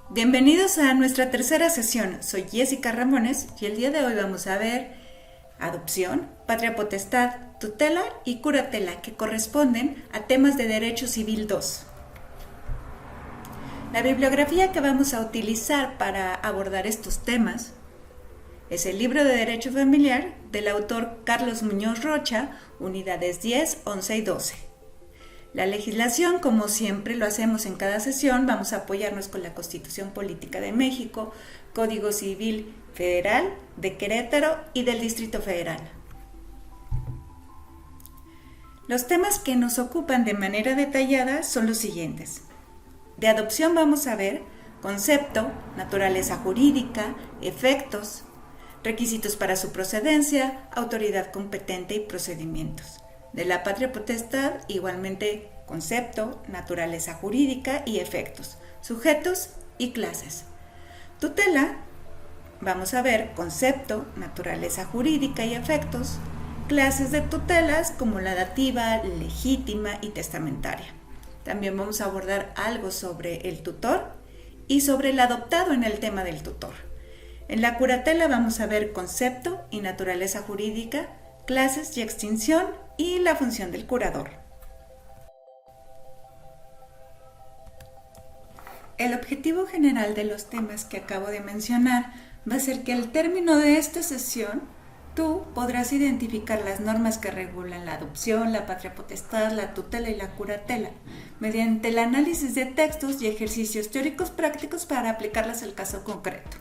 Bienvenidos a nuestra tercera sesión. Soy Jessica Ramones y el día de hoy vamos a ver adopción, patria potestad, tutela y curatela, que corresponden a temas de Derecho Civil 2. La bibliografía que vamos a utilizar para abordar estos temas es el libro de Derecho Familiar del autor Carlos Muñoz Rocha, unidades 10, 11 y 12. La legislación, como siempre lo hacemos en cada sesión, vamos a apoyarnos con la Constitución Política de México, Código Civil Federal de Querétaro y del Distrito Federal. Los temas que nos ocupan de manera detallada son los siguientes. De adopción vamos a ver concepto, naturaleza jurídica, efectos, requisitos para su procedencia, autoridad competente y procedimientos. De la patria potestad, igualmente concepto, naturaleza jurídica y efectos, sujetos y clases. Tutela, vamos a ver concepto, naturaleza jurídica y efectos, clases de tutelas como la dativa, legítima y testamentaria. También vamos a abordar algo sobre el tutor y sobre el adoptado en el tema del tutor. En la curatela vamos a ver concepto y naturaleza jurídica, clases y extinción y la función del curador. El objetivo general de los temas que acabo de mencionar va a ser que al término de esta sesión tú podrás identificar las normas que regulan la adopción, la patria potestad, la tutela y la curatela, mediante el análisis de textos y ejercicios teóricos prácticos para aplicarlas al caso concreto.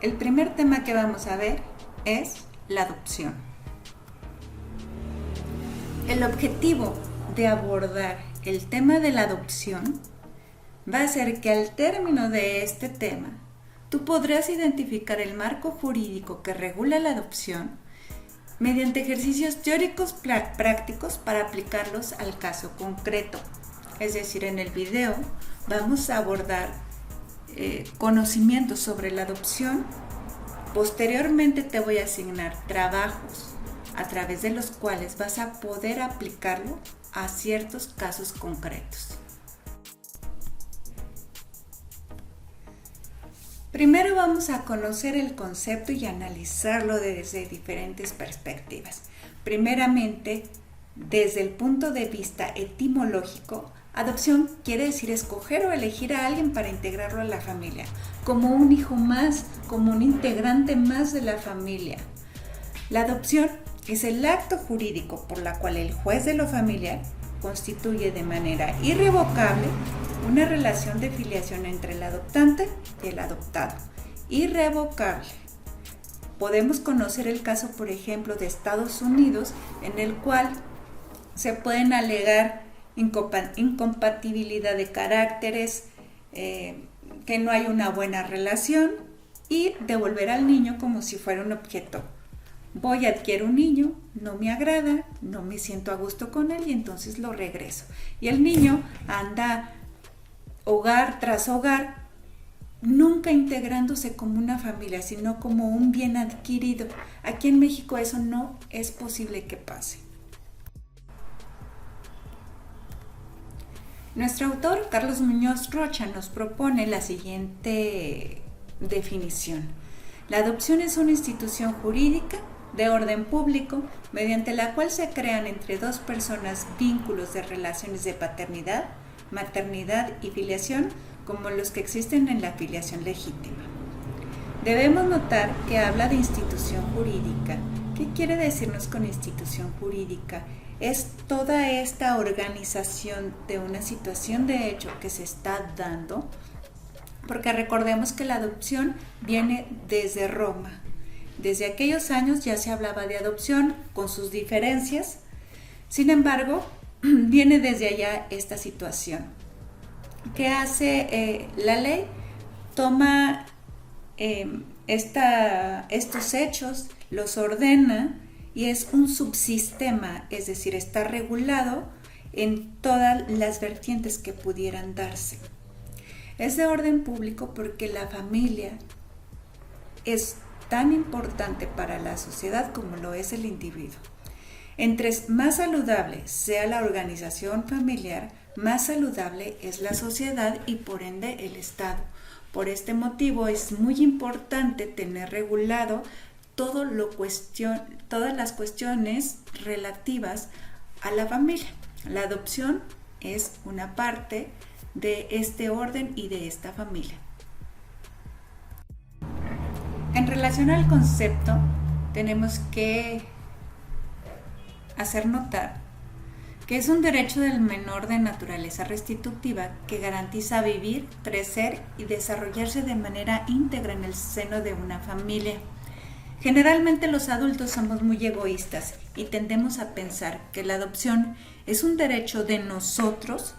El primer tema que vamos a ver es la adopción. El objetivo de abordar el tema de la adopción va a ser que al término de este tema tú podrás identificar el marco jurídico que regula la adopción mediante ejercicios teóricos prácticos para aplicarlos al caso concreto. Es decir, en el video vamos a abordar conocimientos sobre la adopción. Posteriormente te voy a asignar trabajos a través de los cuales vas a poder aplicarlo a ciertos casos concretos. Primero vamos a conocer el concepto y analizarlo desde diferentes perspectivas. Primeramente, desde el punto de vista etimológico, adopción quiere decir escoger o elegir a alguien para integrarlo a la familia, como un hijo más, como un integrante más de la familia. La adopción es el acto jurídico por la cual el juez de lo familiar constituye de manera irrevocable una relación de filiación entre el adoptante y el adoptado. Irrevocable. Podemos conocer el caso, por ejemplo, de Estados Unidos, en el cual se pueden alegar incompatibilidad de caracteres, que no hay una buena relación y devolver al niño como si fuera un objeto. Voy a adquirir un niño, no me agrada, no me siento a gusto con él y entonces lo regreso. Y el niño anda hogar tras hogar, nunca integrándose como una familia, sino como un bien adquirido. Aquí en México eso no es posible que pase. Nuestro autor, Carlos Muñoz Rocha, nos propone la siguiente definición. La adopción es una institución jurídica de orden público mediante la cual se crean entre dos personas vínculos de relaciones de paternidad, maternidad y filiación como los que existen en la filiación legítima. Debemos notar que habla de institución jurídica. ¿Qué quiere decirnos con institución jurídica? Es toda esta organización de una situación de hecho que se está dando, porque recordemos que la adopción viene desde Roma. Desde aquellos años ya se hablaba de adopción con sus diferencias, sin embargo, viene desde allá esta situación. ¿Qué hace la ley? Toma estos hechos, los ordena y es un subsistema, es decir, está regulado en todas las vertientes que pudieran darse. Es de orden público porque la familia es tan importante para la sociedad como lo es el individuo. Entre más saludable sea la organización familiar, más saludable es la sociedad y por ende el Estado. Por este motivo es muy importante tener regulado todas las cuestiones relativas a la familia. La adopción es una parte de este orden y de esta familia. En relación al concepto, tenemos que hacer notar que es un derecho del menor de naturaleza restitutiva que garantiza vivir, crecer y desarrollarse de manera íntegra en el seno de una familia. Generalmente los adultos somos muy egoístas y tendemos a pensar que la adopción es un derecho de nosotros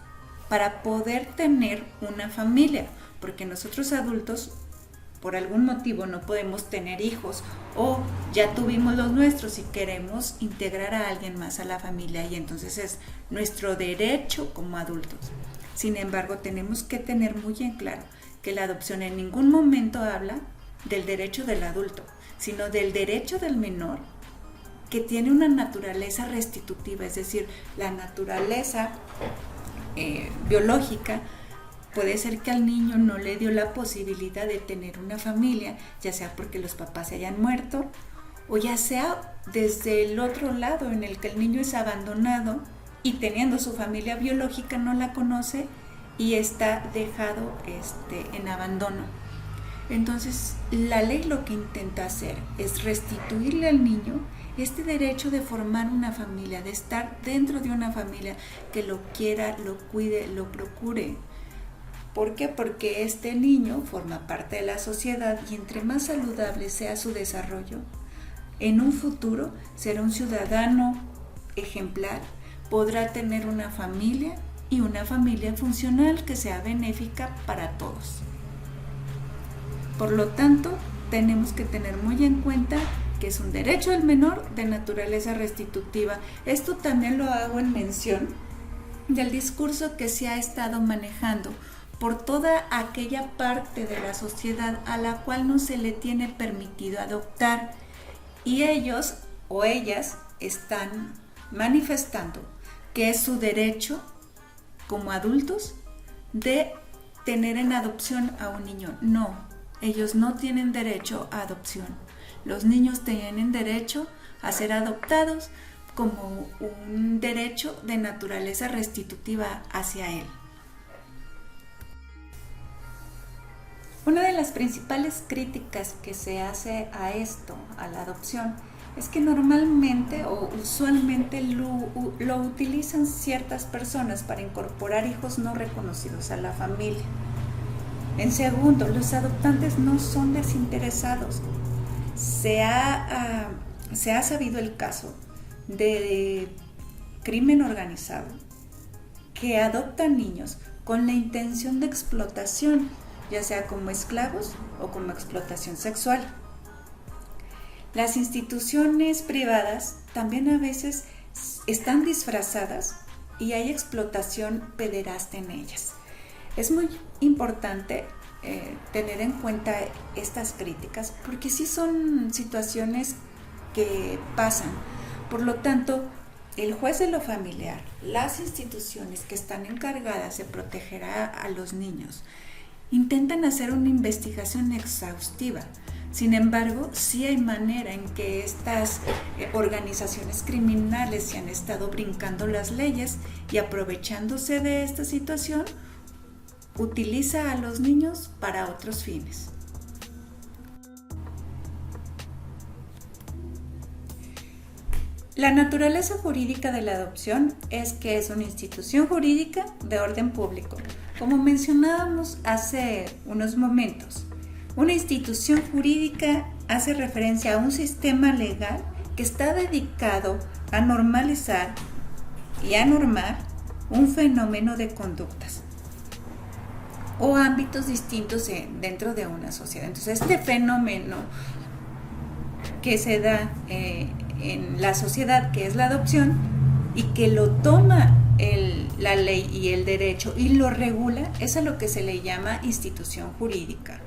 para poder tener una familia, porque nosotros adultos por algún motivo no podemos tener hijos o ya tuvimos los nuestros y queremos integrar a alguien más a la familia y entonces es nuestro derecho como adultos. Sin embargo, tenemos que tener muy en claro que la adopción en ningún momento habla del derecho del adulto, sino del derecho del menor que tiene una naturaleza restitutiva, es decir, la naturaleza biológica. Puede ser que al niño no le dio la posibilidad de tener una familia, ya sea porque los papás se hayan muerto o ya sea desde el otro lado en el que el niño es abandonado y teniendo su familia biológica no la conoce y está dejado en abandono. Entonces, la ley lo que intenta hacer es restituirle al niño este derecho de formar una familia, de estar dentro de una familia que lo quiera, lo cuide, lo procure. ¿Por qué? Porque este niño forma parte de la sociedad y entre más saludable sea su desarrollo, en un futuro será un ciudadano ejemplar, podrá tener una familia y una familia funcional que sea benéfica para todos. Por lo tanto, tenemos que tener muy en cuenta que es un derecho del menor de naturaleza restitutiva. Esto también lo hago en mención del discurso que se ha estado manejando por toda aquella parte de la sociedad a la cual no se le tiene permitido adoptar y ellos o ellas están manifestando que es su derecho como adultos de tener en adopción a un niño. No, ellos no tienen derecho a adopción. Los niños tienen derecho a ser adoptados como un derecho de naturaleza restitutiva hacia él. Una de las principales críticas que se hace a esto, a la adopción, es que normalmente o usualmente lo utilizan ciertas personas para incorporar hijos no reconocidos a la familia. En segundo, los adoptantes no son desinteresados. Se ha sabido el caso de crimen organizado que adoptan niños con la intención de explotación, ya sea como esclavos o como explotación sexual. Las instituciones privadas también a veces están disfrazadas y hay explotación pederasta en ellas. Es muy importante tener en cuenta estas críticas porque sí son situaciones que pasan. Por lo tanto, el juez de lo familiar, las instituciones que están encargadas de proteger a los niños, intentan hacer una investigación exhaustiva. Sin embargo, sí hay manera en que estas organizaciones criminales se han estado brincando las leyes y aprovechándose de esta situación, utiliza a los niños para otros fines. La naturaleza jurídica de la adopción es que es una institución jurídica de orden público. Como mencionábamos hace unos momentos, una institución jurídica hace referencia a un sistema legal que está dedicado a normalizar y a normar un fenómeno de conductas o ámbitos distintos dentro de una sociedad. Entonces, este fenómeno que se da en la sociedad, que es la adopción, y que lo toma la ley y el derecho y lo regula, es a lo que se le llama institución jurídica.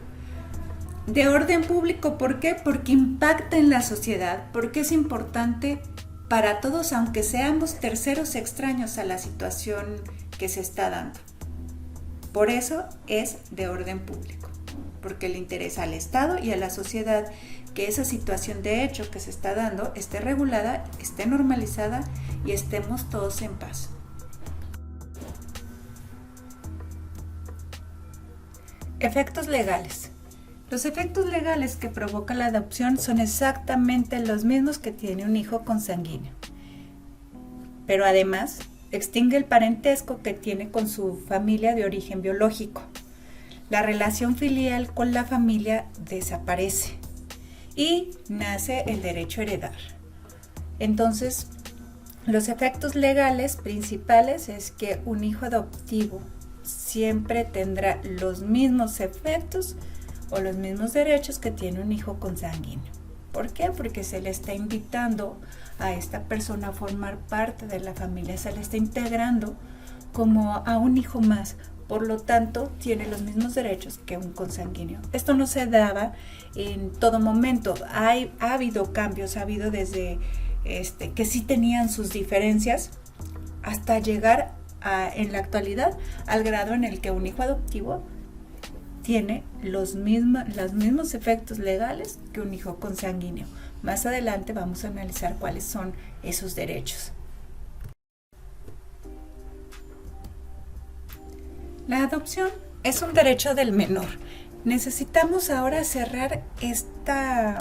De orden público, ¿por qué? Porque impacta en la sociedad, porque es importante para todos, aunque seamos terceros extraños a la situación que se está dando. Por eso es de orden público, porque le interesa al Estado y a la sociedad que esa situación de hecho que se está dando esté regulada, esté normalizada y estemos todos en paz. Efectos legales. Los efectos legales que provoca la adopción son exactamente los mismos que tiene un hijo consanguíneo, pero además extingue el parentesco que tiene con su familia de origen biológico. La relación filial con la familia desaparece y nace el derecho a heredar. Entonces, los efectos legales principales es que un hijo adoptivo siempre tendrá los mismos efectos o los mismos derechos que tiene un hijo consanguíneo. ¿Por qué? Porque se le está invitando a esta persona a formar parte de la familia, se le está integrando como a un hijo más. Por lo tanto, tiene los mismos derechos que un consanguíneo. Esto no se daba en todo momento. Ha habido cambios, ha habido desde que sí tenían sus diferencias hasta llegar en la actualidad al grado en el que un hijo adoptivo tiene los mismos efectos legales que un hijo consanguíneo. Más adelante vamos a analizar cuáles son esos derechos. La adopción es un derecho del menor. Necesitamos ahora cerrar esta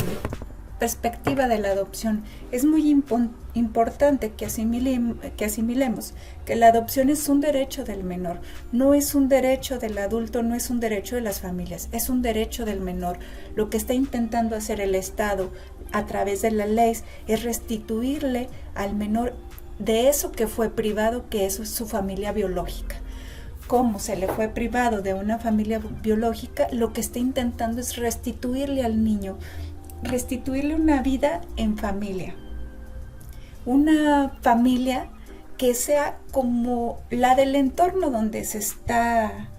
perspectiva de la adopción. Es muy importante que asimilemos que la adopción es un derecho del menor, no es un derecho del adulto, no es un derecho de las familias, es un derecho del menor. Lo que está intentando hacer el Estado a través de la ley es restituirle al menor de eso que fue privado, que eso es su familia biológica. Como se le fue privado de una familia biológica, lo que está intentando es restituirle al niño, restituirle una vida en familia, una familia que sea como la del entorno donde se está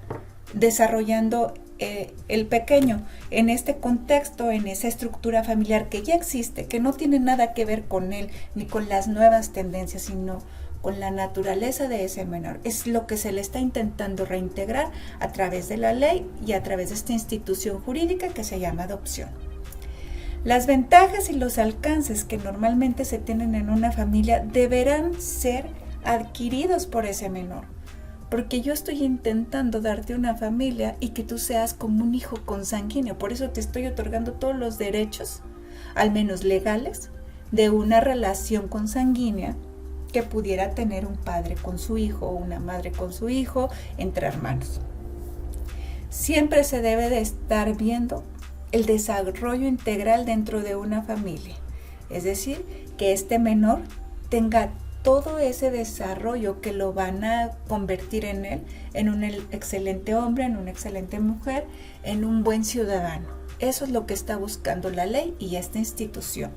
desarrollando el pequeño, en este contexto, en esa estructura familiar que ya existe, que no tiene nada que ver con él ni con las nuevas tendencias, sino con la naturaleza de ese menor. Es lo que se le está intentando reintegrar a través de la ley y a través de esta institución jurídica que se llama adopción. Las ventajas y los alcances que normalmente se tienen en una familia deberán ser adquiridos por ese menor, porque yo estoy intentando darte una familia y que tú seas como un hijo consanguíneo. Por eso te estoy otorgando todos los derechos, al menos legales, de una relación consanguínea que pudiera tener un padre con su hijo o una madre con su hijo, entre hermanos. Siempre se debe de estar viendo el desarrollo integral dentro de una familia, es decir, que este menor tenga todo ese desarrollo que lo van a convertir en un excelente hombre, en una excelente mujer, en un buen ciudadano. Eso es lo que está buscando la ley y esta institución.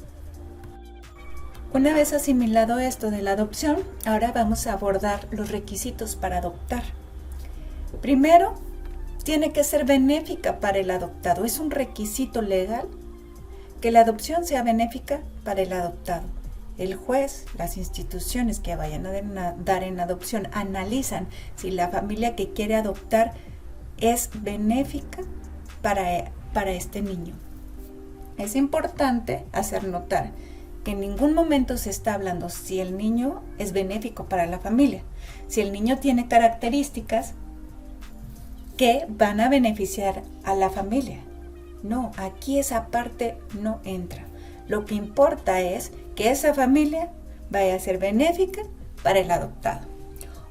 Una vez asimilado esto de la adopción, ahora vamos a abordar los requisitos para adoptar. Primero, tiene que ser benéfica para el adoptado. Es un requisito legal que la adopción sea benéfica para el adoptado. El juez, las instituciones que vayan a dar en adopción analizan si la familia que quiere adoptar es benéfica para este niño. Es importante hacer notar que en ningún momento se está hablando si el niño es benéfico para la familia, si el niño tiene características que van a beneficiar a la familia. No, aquí esa parte no entra. Lo que importa es que esa familia vaya a ser benéfica para el adoptado.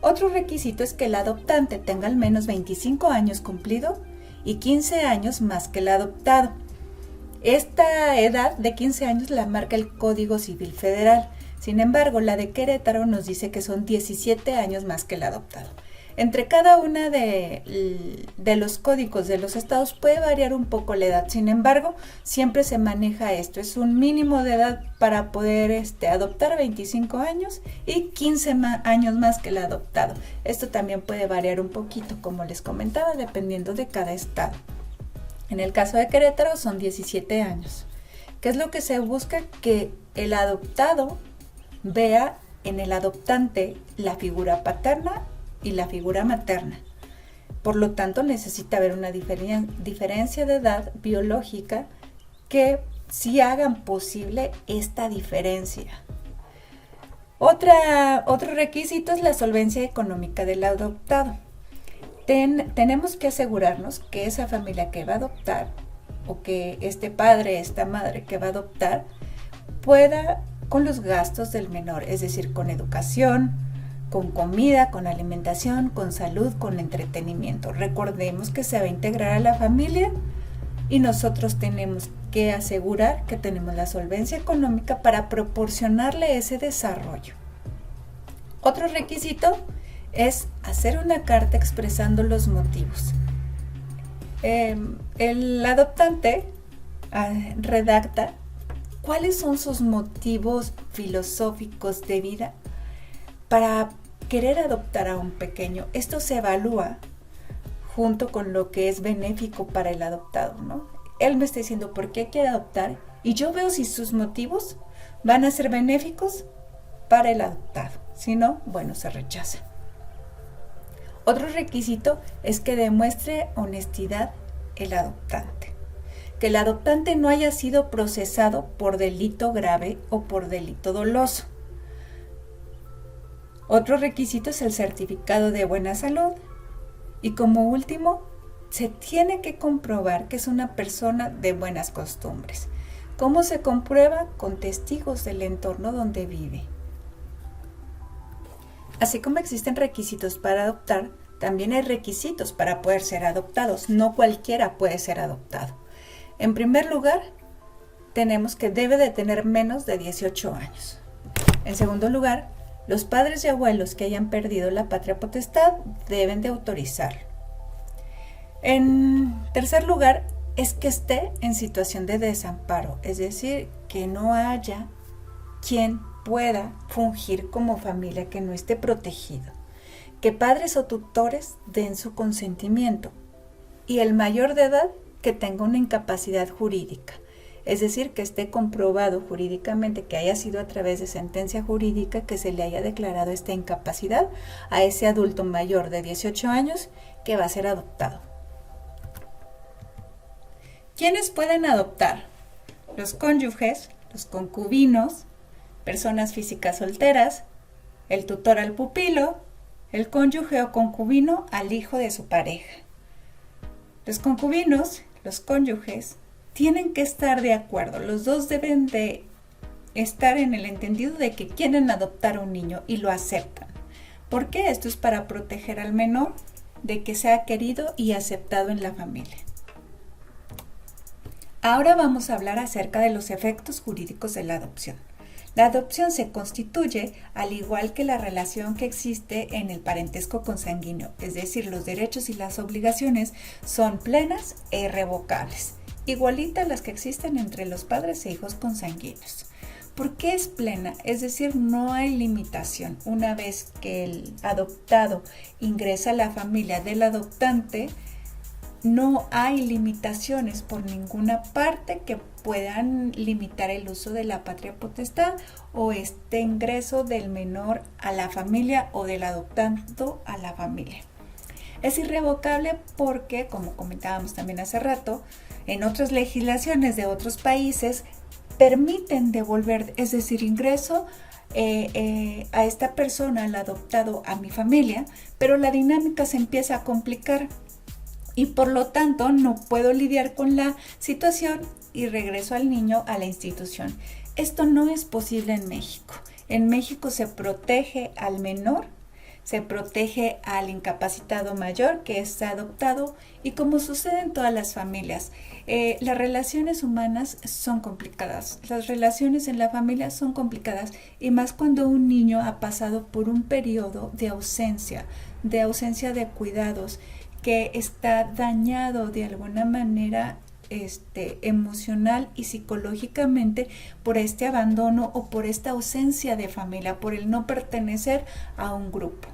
Otro requisito es que el adoptante tenga al menos 25 años cumplido y 15 años más que el adoptado. Esta edad de 15 años la marca el Código Civil Federal. Sin embargo, la de Querétaro nos dice que son 17 años más que el adoptado. Entre cada una de los códigos de los estados puede variar un poco la edad. Sin embargo, siempre se maneja esto. Es un mínimo de edad para poder adoptar 25 años y 15 años más que el adoptado. Esto también puede variar un poquito, como les comentaba, dependiendo de cada estado. En el caso de Querétaro son 17 años. ¿Qué es lo que se busca? Que el adoptado vea en el adoptante la figura paterna y la figura materna. Por lo tanto, necesita haber una diferencia de edad biológica que sí hagan posible esta diferencia. Otro requisito es la solvencia económica del adoptado. Tenemos que asegurarnos que esa familia que va a adoptar o que este padre, esta madre que va a adoptar pueda con los gastos del menor, es decir, con educación, con comida, con alimentación, con salud, con entretenimiento. Recordemos que se va a integrar a la familia y nosotros tenemos que asegurar que tenemos la solvencia económica para proporcionarle ese desarrollo. Otro requisito es hacer una carta expresando los motivos. El adoptante redacta cuáles son sus motivos filosóficos de vida para querer adoptar a un pequeño. Esto se evalúa junto con lo que es benéfico para el adoptado, ¿no? Él me está diciendo por qué quiere adoptar y yo veo si sus motivos van a ser benéficos para el adoptado. Si no, bueno, se rechaza. Otro requisito es que demuestre honestidad el adoptante. Que el adoptante no haya sido procesado por delito grave o por delito doloso. Otro requisito es el certificado de buena salud. Y como último, se tiene que comprobar que es una persona de buenas costumbres. ¿Cómo se comprueba? Con testigos del entorno donde vive. Así como existen requisitos para adoptar, también hay requisitos para poder ser adoptados. No cualquiera puede ser adoptado. En primer lugar, tenemos que debe de tener menos de 18 años. En segundo lugar, los padres y abuelos que hayan perdido la patria potestad deben de autorizarlo. En tercer lugar, es que esté en situación de desamparo, es decir, que no haya quien pueda fungir como familia, que no esté protegido. Que padres o tutores den su consentimiento. Y el mayor de edad que tenga una incapacidad jurídica. Es decir, que esté comprobado jurídicamente, que haya sido a través de sentencia jurídica que se le haya declarado esta incapacidad a ese adulto mayor de 18 años que va a ser adoptado. ¿Quiénes pueden adoptar? Los cónyuges, los concubinos, personas físicas solteras, el tutor al pupilo, el cónyuge o concubino al hijo de su pareja. Los concubinos, los cónyuges, tienen que estar de acuerdo. Los dos deben de estar en el entendido de que quieren adoptar a un niño y lo aceptan. ¿Por qué? Esto es para proteger al menor de que sea querido y aceptado en la familia. Ahora vamos a hablar acerca de los efectos jurídicos de la adopción. La adopción se constituye al igual que la relación que existe en el parentesco consanguíneo, es decir, los derechos y las obligaciones son plenas e irrevocables, igualitas a las que existen entre los padres e hijos consanguíneos. ¿Por qué es plena? Es decir, no hay limitación. Una vez que el adoptado ingresa a la familia del adoptante, no hay limitaciones por ninguna parte que puedan limitar el uso de la patria potestad o este ingreso del menor a la familia o del adoptando a la familia. Es irrevocable porque, como comentábamos también hace rato, en otras legislaciones de otros países permiten devolver, es decir, ingreso a esta persona, al adoptado, a mi familia, pero la dinámica se empieza a complicar. Y por lo tanto no puedo lidiar con la situación y regreso al niño a la institución. Esto no es posible en México. En México se protege al menor, se protege al incapacitado mayor que es adoptado y como sucede en todas las familias, las relaciones humanas son complicadas. Las relaciones en la familia son complicadas y más cuando un niño ha pasado por un periodo de ausencia de cuidados, que está dañado de alguna manera emocional y psicológicamente por este abandono o por esta ausencia de familia, por el no pertenecer a un grupo.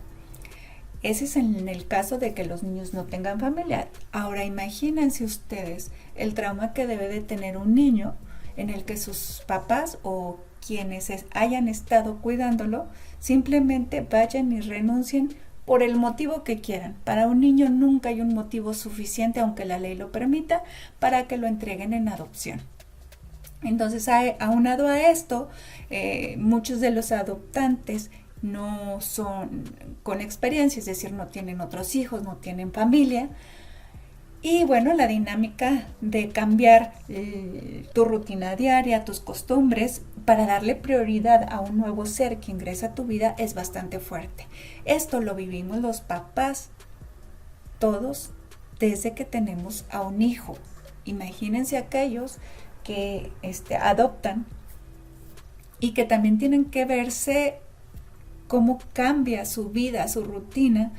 Ese es en el caso de que los niños no tengan familia. Ahora imagínense ustedes el trauma que debe de tener un niño en el que sus papás o quienes hayan estado cuidándolo simplemente vayan y renuncien por el motivo que quieran. Para un niño nunca hay un motivo suficiente, aunque la ley lo permita, para que lo entreguen en adopción. Entonces, aunado a esto, muchos de los adoptantes no son con experiencia, es decir, no tienen otros hijos, no tienen familia. Y bueno, la dinámica de cambiar tu rutina diaria, tus costumbres, para darle prioridad a un nuevo ser que ingresa a tu vida es bastante fuerte. Esto lo vivimos los papás, todos, desde que tenemos a un hijo. Imagínense aquellos que adoptan y que también tienen que verse cómo cambia su vida, su rutina.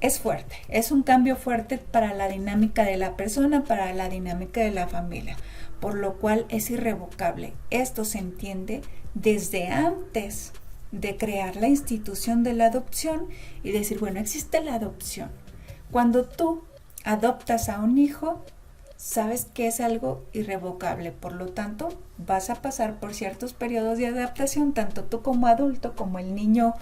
Es fuerte, es un cambio fuerte para la dinámica de la persona, para la dinámica de la familia, por lo cual es irrevocable. Esto se entiende desde antes de crear la institución de la adopción y decir, bueno, existe la adopción. Cuando tú adoptas a un hijo, sabes que es algo irrevocable, por lo tanto, vas a pasar por ciertos periodos de adaptación, tanto tú como adulto, como el niño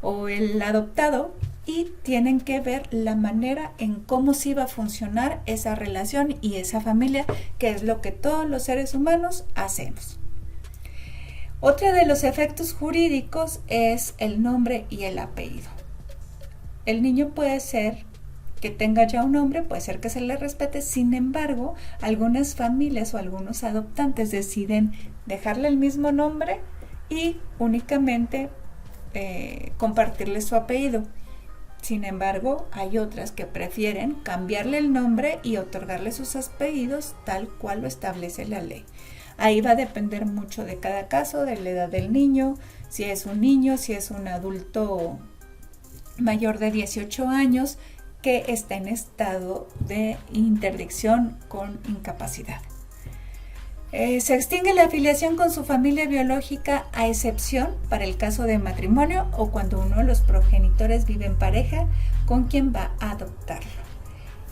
o el adoptado, y tienen que ver la manera en cómo sí va a funcionar esa relación y esa familia, que es lo que todos los seres humanos hacemos. Otro de los efectos jurídicos es el nombre y el apellido. El niño puede ser que tenga ya un nombre, puede ser que se le respete, sin embargo, algunas familias o algunos adoptantes deciden dejarle el mismo nombre y únicamente compartirle su apellido. Sin embargo, hay otras que prefieren cambiarle el nombre y otorgarle sus apellidos tal cual lo establece la ley. Ahí va a depender mucho de cada caso, de la edad del niño, si es un niño, si es un adulto mayor de 18 años que está en estado de interdicción con incapacidad. Se extingue la afiliación con su familia biológica a excepción para el caso de matrimonio o cuando uno de los progenitores vive en pareja con quien va a adoptarlo.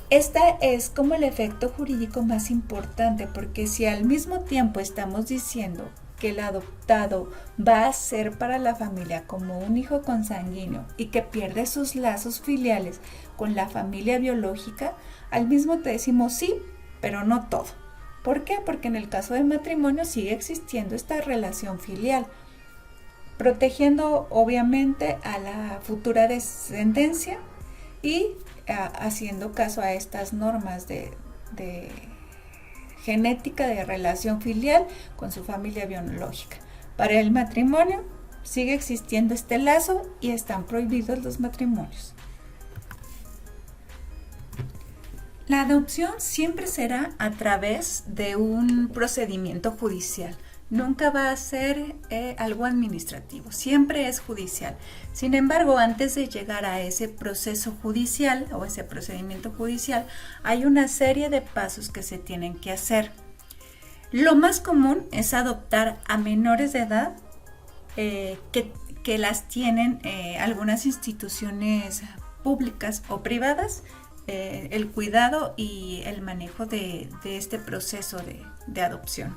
Esta es como el efecto jurídico más importante, porque si al mismo tiempo estamos diciendo que el adoptado va a ser para la familia como un hijo consanguíneo y que pierde sus lazos filiales con la familia biológica, al mismo te decimos sí, pero no todo. ¿Por qué? Porque en el caso del matrimonio sigue existiendo esta relación filial, protegiendo obviamente a la futura descendencia y haciendo caso a estas normas de genética de relación filial con su familia biológica. Para el matrimonio sigue existiendo este lazo y están prohibidos los matrimonios. La adopción siempre será a través de un procedimiento judicial. Nunca va a ser algo administrativo, siempre es judicial. Sin embargo, antes de llegar a ese proceso judicial o ese procedimiento judicial, hay una serie de pasos que se tienen que hacer. Lo más común es adoptar a menores de edad que las tienen algunas instituciones públicas o privadas, el cuidado y el manejo de este proceso de adopción.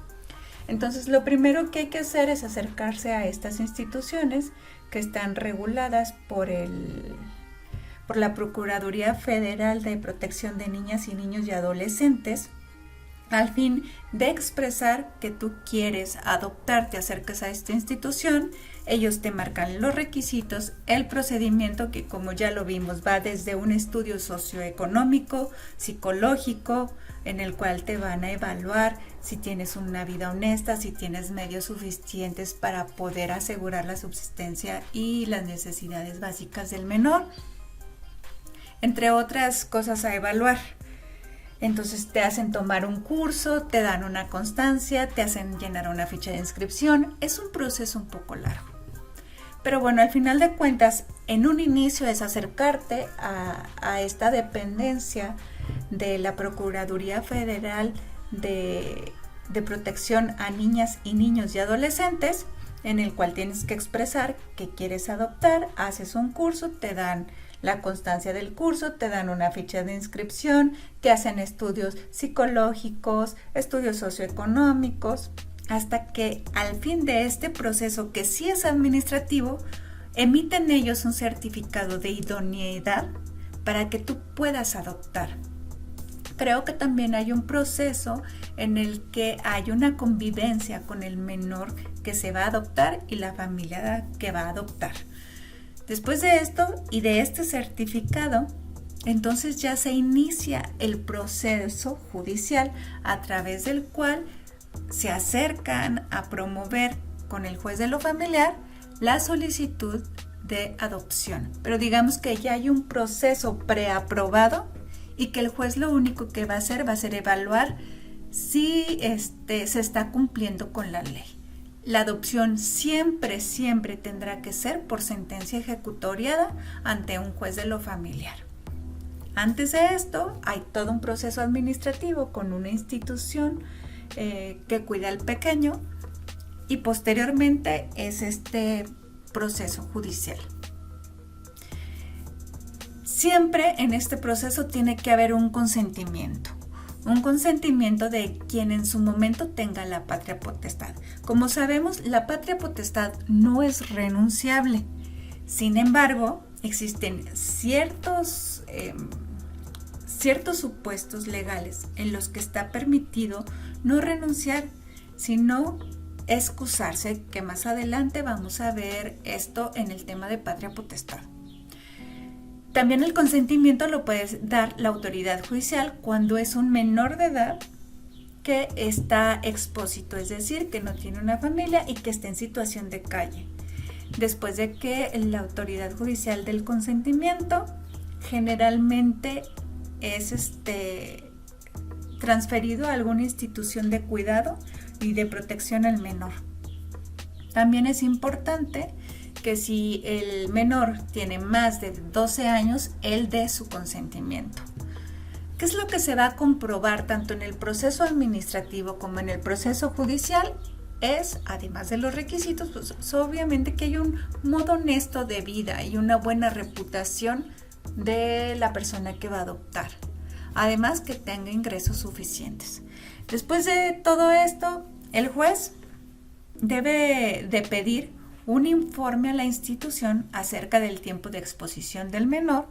Entonces, lo primero que hay que hacer es acercarse a estas instituciones que están reguladas por la Procuraduría Federal de Protección de Niñas y Niños y Adolescentes, al fin de expresar que tú quieres adoptar. Te acercas a esta institución, ellos te marcan los requisitos, el procedimiento que, como ya lo vimos, va desde un estudio socioeconómico, psicológico, en el cual te van a evaluar si tienes una vida honesta, si tienes medios suficientes para poder asegurar la subsistencia y las necesidades básicas del menor, entre otras cosas a evaluar. Entonces te hacen tomar un curso, te dan una constancia, te hacen llenar una ficha de inscripción. Es un proceso un poco largo. Pero bueno, al final de cuentas, en un inicio es acercarte a esta dependencia de la Procuraduría Federal de Protección a Niñas y Niños y Adolescentes, en el cual tienes que expresar que quieres adoptar, haces un curso, te dan la constancia del curso, te dan una ficha de inscripción, te hacen estudios psicológicos, estudios socioeconómicos, hasta que al fin de este proceso, que sí es administrativo, emiten ellos un certificado de idoneidad para que tú puedas adoptar. Creo que también hay un proceso en el que hay una convivencia con el menor que se va a adoptar y la familia que va a adoptar. Después de esto y de este certificado, entonces ya se inicia el proceso judicial a través del cual se acercan a promover con el juez de lo familiar la solicitud de adopción. Pero digamos que ya hay un proceso preaprobado y que el juez lo único que va a hacer evaluar si se está cumpliendo con la ley. La adopción siempre tendrá que ser por sentencia ejecutoriada ante un juez de lo familiar. Antes de esto hay todo un proceso administrativo con una institución que cuida al pequeño y posteriormente es este proceso judicial. Siempre en este proceso tiene que haber un consentimiento de quien en su momento tenga la patria potestad. Como sabemos, la patria potestad no es renunciable. Sin embargo, existen ciertos supuestos legales en los que está permitido no renunciar, sino excusarse, que más adelante vamos a ver esto en el tema de patria potestad. También el consentimiento lo puede dar la autoridad judicial cuando es un menor de edad que está expósito, es decir, que no tiene una familia y que está en situación de calle. Después de que la autoridad judicial del consentimiento generalmente es transferido a alguna institución de cuidado y de protección al menor. También es importante que si el menor tiene más de 12 años, él dé su consentimiento. ¿Qué es lo que se va a comprobar tanto en el proceso administrativo como en el proceso judicial? Es, además de los requisitos, pues obviamente que hay un modo honesto de vida y una buena reputación de la persona que va a adoptar. Además que tenga ingresos suficientes. Después de todo esto, el juez debe de pedir un informe a la institución acerca del tiempo de exposición del menor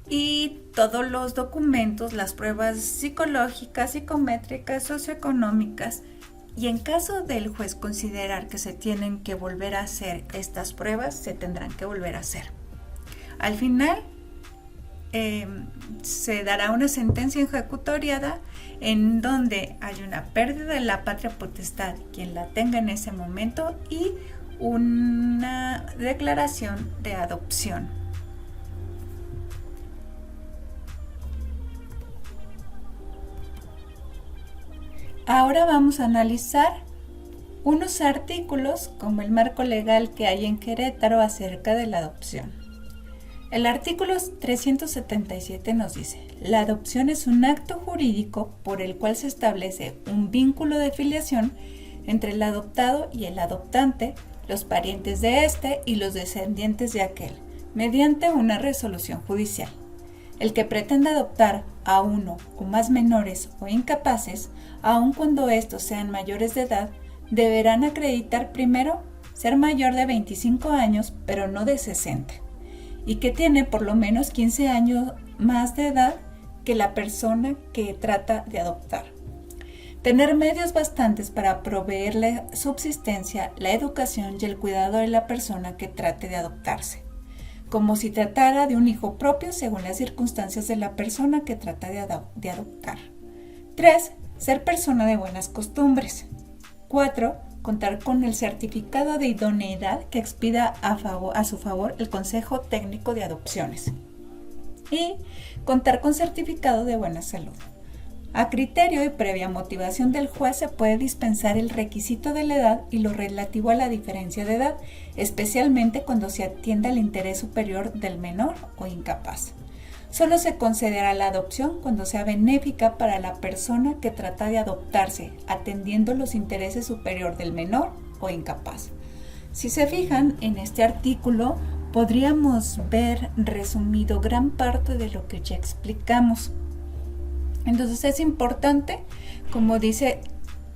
y todos los documentos, las pruebas psicológicas, psicométricas, socioeconómicas, y en caso del juez considerar que se tienen que volver a hacer estas pruebas, se tendrán que volver a hacer. Al final se dará una sentencia ejecutoriada en donde hay una pérdida de la patria potestad, quien la tenga en ese momento, y una declaración de adopción. Ahora vamos a analizar unos artículos como el marco legal que hay en Querétaro acerca de la adopción. El artículo 377 nos dice: la adopción es un acto jurídico por el cual se establece un vínculo de filiación entre el adoptado y el adoptante, los parientes de éste y los descendientes de aquel, mediante una resolución judicial. El que pretenda adoptar a uno o más menores o incapaces, aun cuando estos sean mayores de edad, deberán acreditar primero ser mayor de 25 años, pero no de 60, y que tiene por lo menos 15 años más de edad que la persona que trata de adoptar. Tener medios bastantes para proveer la subsistencia, la educación y el cuidado de la persona que trate de adoptarse, como si tratara de un hijo propio según las circunstancias de la persona que trata de adoptar. 3. Ser persona de buenas costumbres. 4. Contar con el certificado de idoneidad que expida a su favor el Consejo Técnico de Adopciones. Y contar con certificado de buena salud. A criterio y previa motivación del juez se puede dispensar el requisito de la edad y lo relativo a la diferencia de edad, especialmente cuando se atienda al interés superior del menor o incapaz. Solo se concederá la adopción cuando sea benéfica para la persona que trata de adoptarse, atendiendo los intereses superior del menor o incapaz. Si se fijan, en este artículo podríamos ver resumido gran parte de lo que ya explicamos. Entonces es importante, como dice,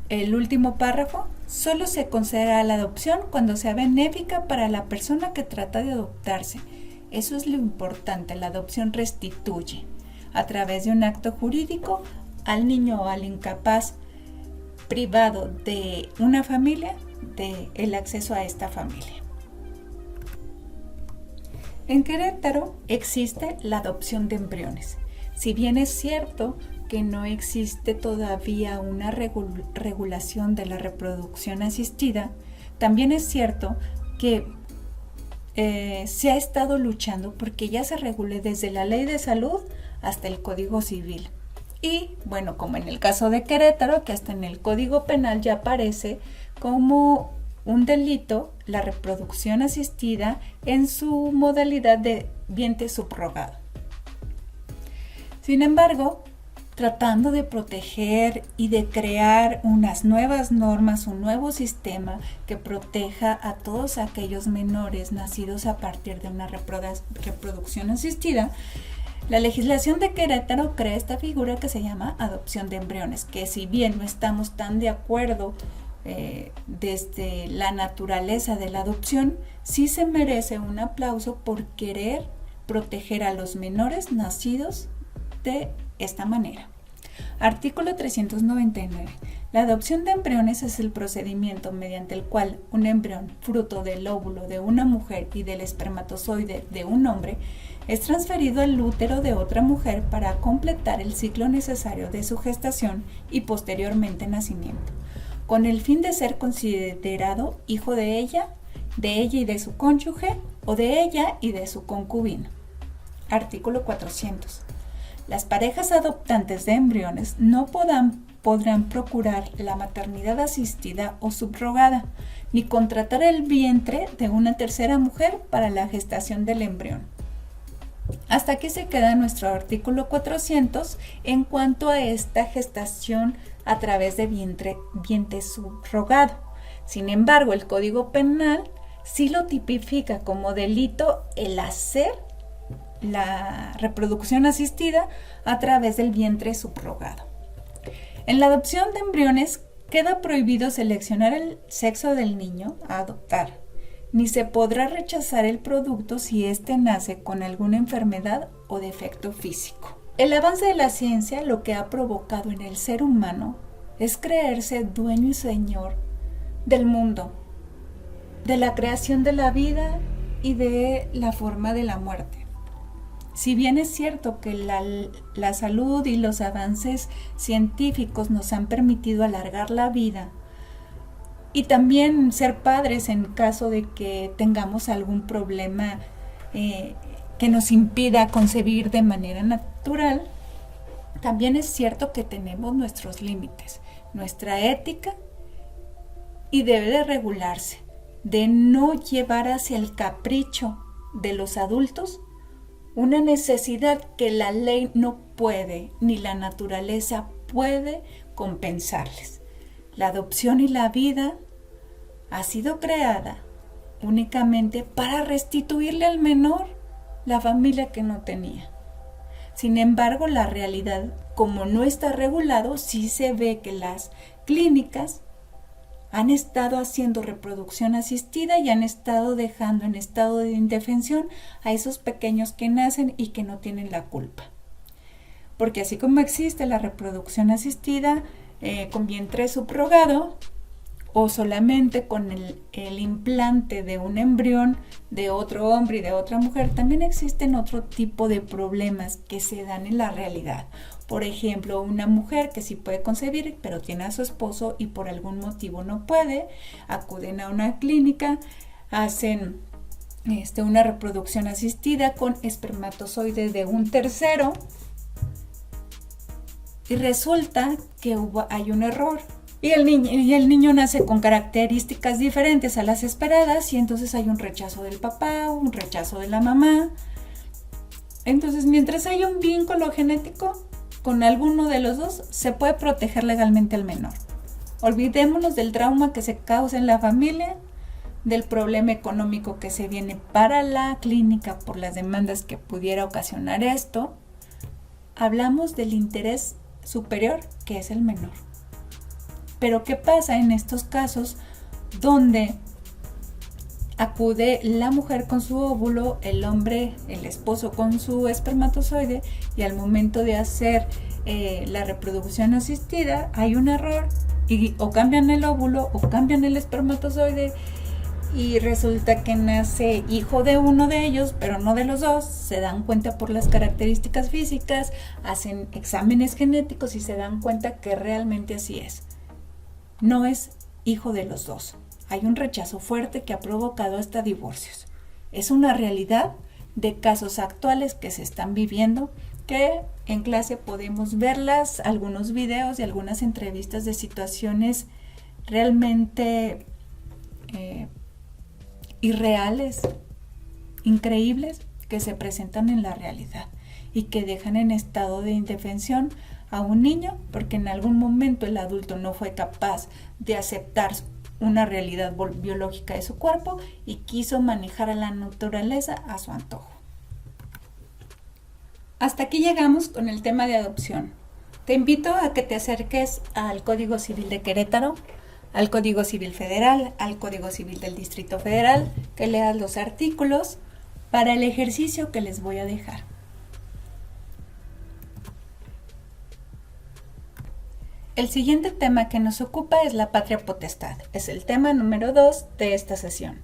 el último párrafo, solo se considera la adopción cuando sea benéfica para la persona que trata de adoptarse. Eso es lo importante, la adopción restituye, a través de un acto jurídico, al niño o al incapaz privado de una familia, el acceso a esta familia. En Querétaro existe la adopción de embriones. Si bien es cierto que no existe todavía una regulación de la reproducción asistida, también es cierto que se ha estado luchando porque ya se regule desde la Ley de Salud hasta el Código Civil. Y bueno, como en el caso de Querétaro, que hasta en el Código Penal ya aparece como un delito la reproducción asistida en su modalidad de vientre subrogado. Sin embargo, tratando de proteger y de crear unas nuevas normas, un nuevo sistema que proteja a todos aquellos menores nacidos a partir de una reproducción asistida, la legislación de Querétaro crea esta figura que se llama adopción de embriones, que si bien no estamos tan de acuerdo desde la naturaleza de la adopción, sí se merece un aplauso por querer proteger a los menores nacidos de esta manera. Artículo 399. La adopción de embriones es el procedimiento mediante el cual un embrión, fruto del óvulo de una mujer y del espermatozoide de un hombre, es transferido al útero de otra mujer para completar el ciclo necesario de su gestación y posteriormente nacimiento, con el fin de ser considerado hijo de ella y de su cónyuge, o de ella y de su concubino. Artículo 400. Las parejas adoptantes de embriones no podrán procurar la maternidad asistida o subrogada, ni contratar el vientre de una tercera mujer para la gestación del embrión. Hasta aquí se queda nuestro artículo 400 en cuanto a esta gestación a través de vientre subrogado. Sin embargo, el Código Penal sí lo tipifica como delito el hacer la reproducción asistida a través del vientre subrogado. En la adopción de embriones queda prohibido seleccionar el sexo del niño a adoptar, ni se podrá rechazar el producto si éste nace con alguna enfermedad o defecto físico. El avance de la ciencia lo que ha provocado en el ser humano es creerse dueño y señor del mundo, de la creación de la vida y de la forma de la muerte. Si bien es cierto que la salud y los avances científicos nos han permitido alargar la vida y también ser padres en caso de que tengamos algún problema que nos impida concebir de manera natural, también es cierto que tenemos nuestros límites, nuestra ética, y debe de regularse, de no llevar hacia el capricho de los adultos una necesidad que la ley no puede, ni la naturaleza puede compensarles. La adopción y la vida ha sido creada únicamente para restituirle al menor la familia que no tenía. Sin embargo, la realidad, como no está regulado, sí se ve que las clínicas han estado haciendo reproducción asistida y han estado dejando en estado de indefensión a esos pequeños que nacen y que no tienen la culpa. Porque así como existe la reproducción asistida con vientre subrogado o solamente con el implante de un embrión de otro hombre y de otra mujer, también existen otro tipo de problemas que se dan en la realidad. Por ejemplo, una mujer que sí puede concebir, pero tiene a su esposo y por algún motivo no puede, acuden a una clínica, hacen una reproducción asistida con espermatozoides de un tercero y resulta que hay un error. Y el niño nace con características diferentes a las esperadas y entonces hay un rechazo del papá, un rechazo de la mamá. Entonces, mientras haya un vínculo genético con alguno de los dos, se puede proteger legalmente al menor. Olvidémonos del trauma que se causa en la familia, del problema económico que se viene para la clínica por las demandas que pudiera ocasionar esto. Hablamos del interés superior, que es el menor. Pero ¿qué pasa en estos casos donde acude la mujer con su óvulo, el hombre, el esposo con su espermatozoide, y al momento de hacer la reproducción asistida hay un error y o cambian el óvulo o cambian el espermatozoide y resulta que nace hijo de uno de ellos, pero no de los dos? Se dan cuenta por las características físicas, hacen exámenes genéticos y se dan cuenta que realmente así es. No es hijo de los dos. Hay un rechazo fuerte que ha provocado hasta divorcios. Es una realidad de casos actuales que se están viviendo, que en clase podemos verlas, algunos videos y algunas entrevistas de situaciones realmente irreales, increíbles, que se presentan en la realidad y que dejan en estado de indefensión a un niño porque en algún momento el adulto no fue capaz de aceptar una realidad biológica de su cuerpo y quiso manejar a la naturaleza a su antojo. Hasta aquí llegamos con el tema de adopción. Te invito a que te acerques al Código Civil de Querétaro, al Código Civil Federal, al Código Civil del Distrito Federal, que leas los artículos para el ejercicio que les voy a dejar. El siguiente tema que nos ocupa es la patria potestad. Es el tema número 2 de esta sesión.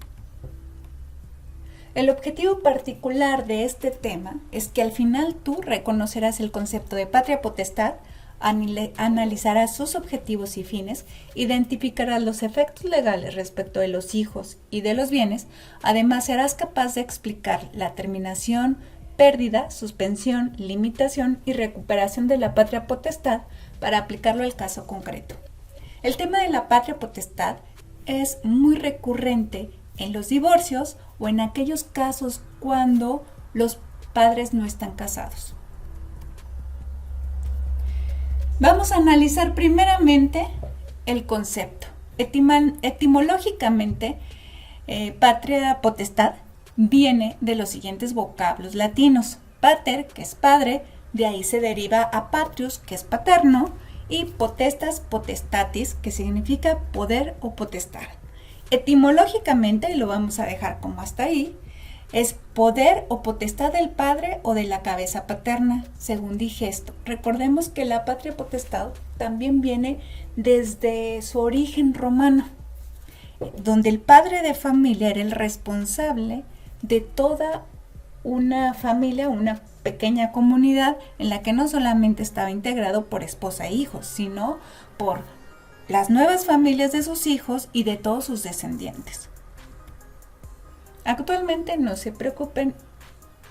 El objetivo particular de este tema es que al final tú reconocerás el concepto de patria potestad, analizarás sus objetivos y fines, identificarás los efectos legales respecto de los hijos y de los bienes, además serás capaz de explicar la terminación, pérdida, suspensión, limitación y recuperación de la patria potestad para aplicarlo al caso concreto. El tema de la patria potestad es muy recurrente en los divorcios o en aquellos casos cuando los padres no están casados. Vamos a analizar primeramente el concepto. Etimológicamente, patria potestad viene de los siguientes vocablos latinos. Pater, que es padre, de ahí se deriva a patrius, que es paterno, y potestas, potestatis, que significa poder o potestad. Etimológicamente, y lo vamos a dejar como hasta ahí, es poder o potestad del padre o de la cabeza paterna, según digesto. Recordemos que la patria potestad también viene desde su origen romano, donde el padre de familia era el responsable de toda una familia, una pequeña comunidad en la que no solamente estaba integrado por esposa e hijos, sino por las nuevas familias de sus hijos y de todos sus descendientes. Actualmente, no se preocupen,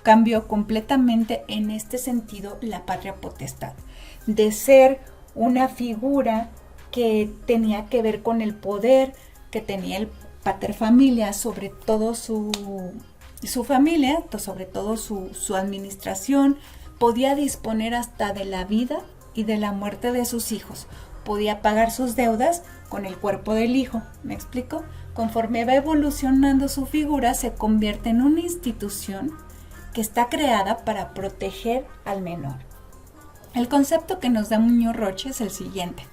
cambió completamente en este sentido la patria potestad, de ser una figura que tenía que ver con el poder que tenía el pater familia sobre todo su familia, sobre todo su administración, podía disponer hasta de la vida y de la muerte de sus hijos, podía pagar sus deudas con el cuerpo del hijo. ¿Me explico? Conforme va evolucionando su figura, se convierte en una institución que está creada para proteger al menor. El concepto que nos da Muñoz Roche es el siguiente.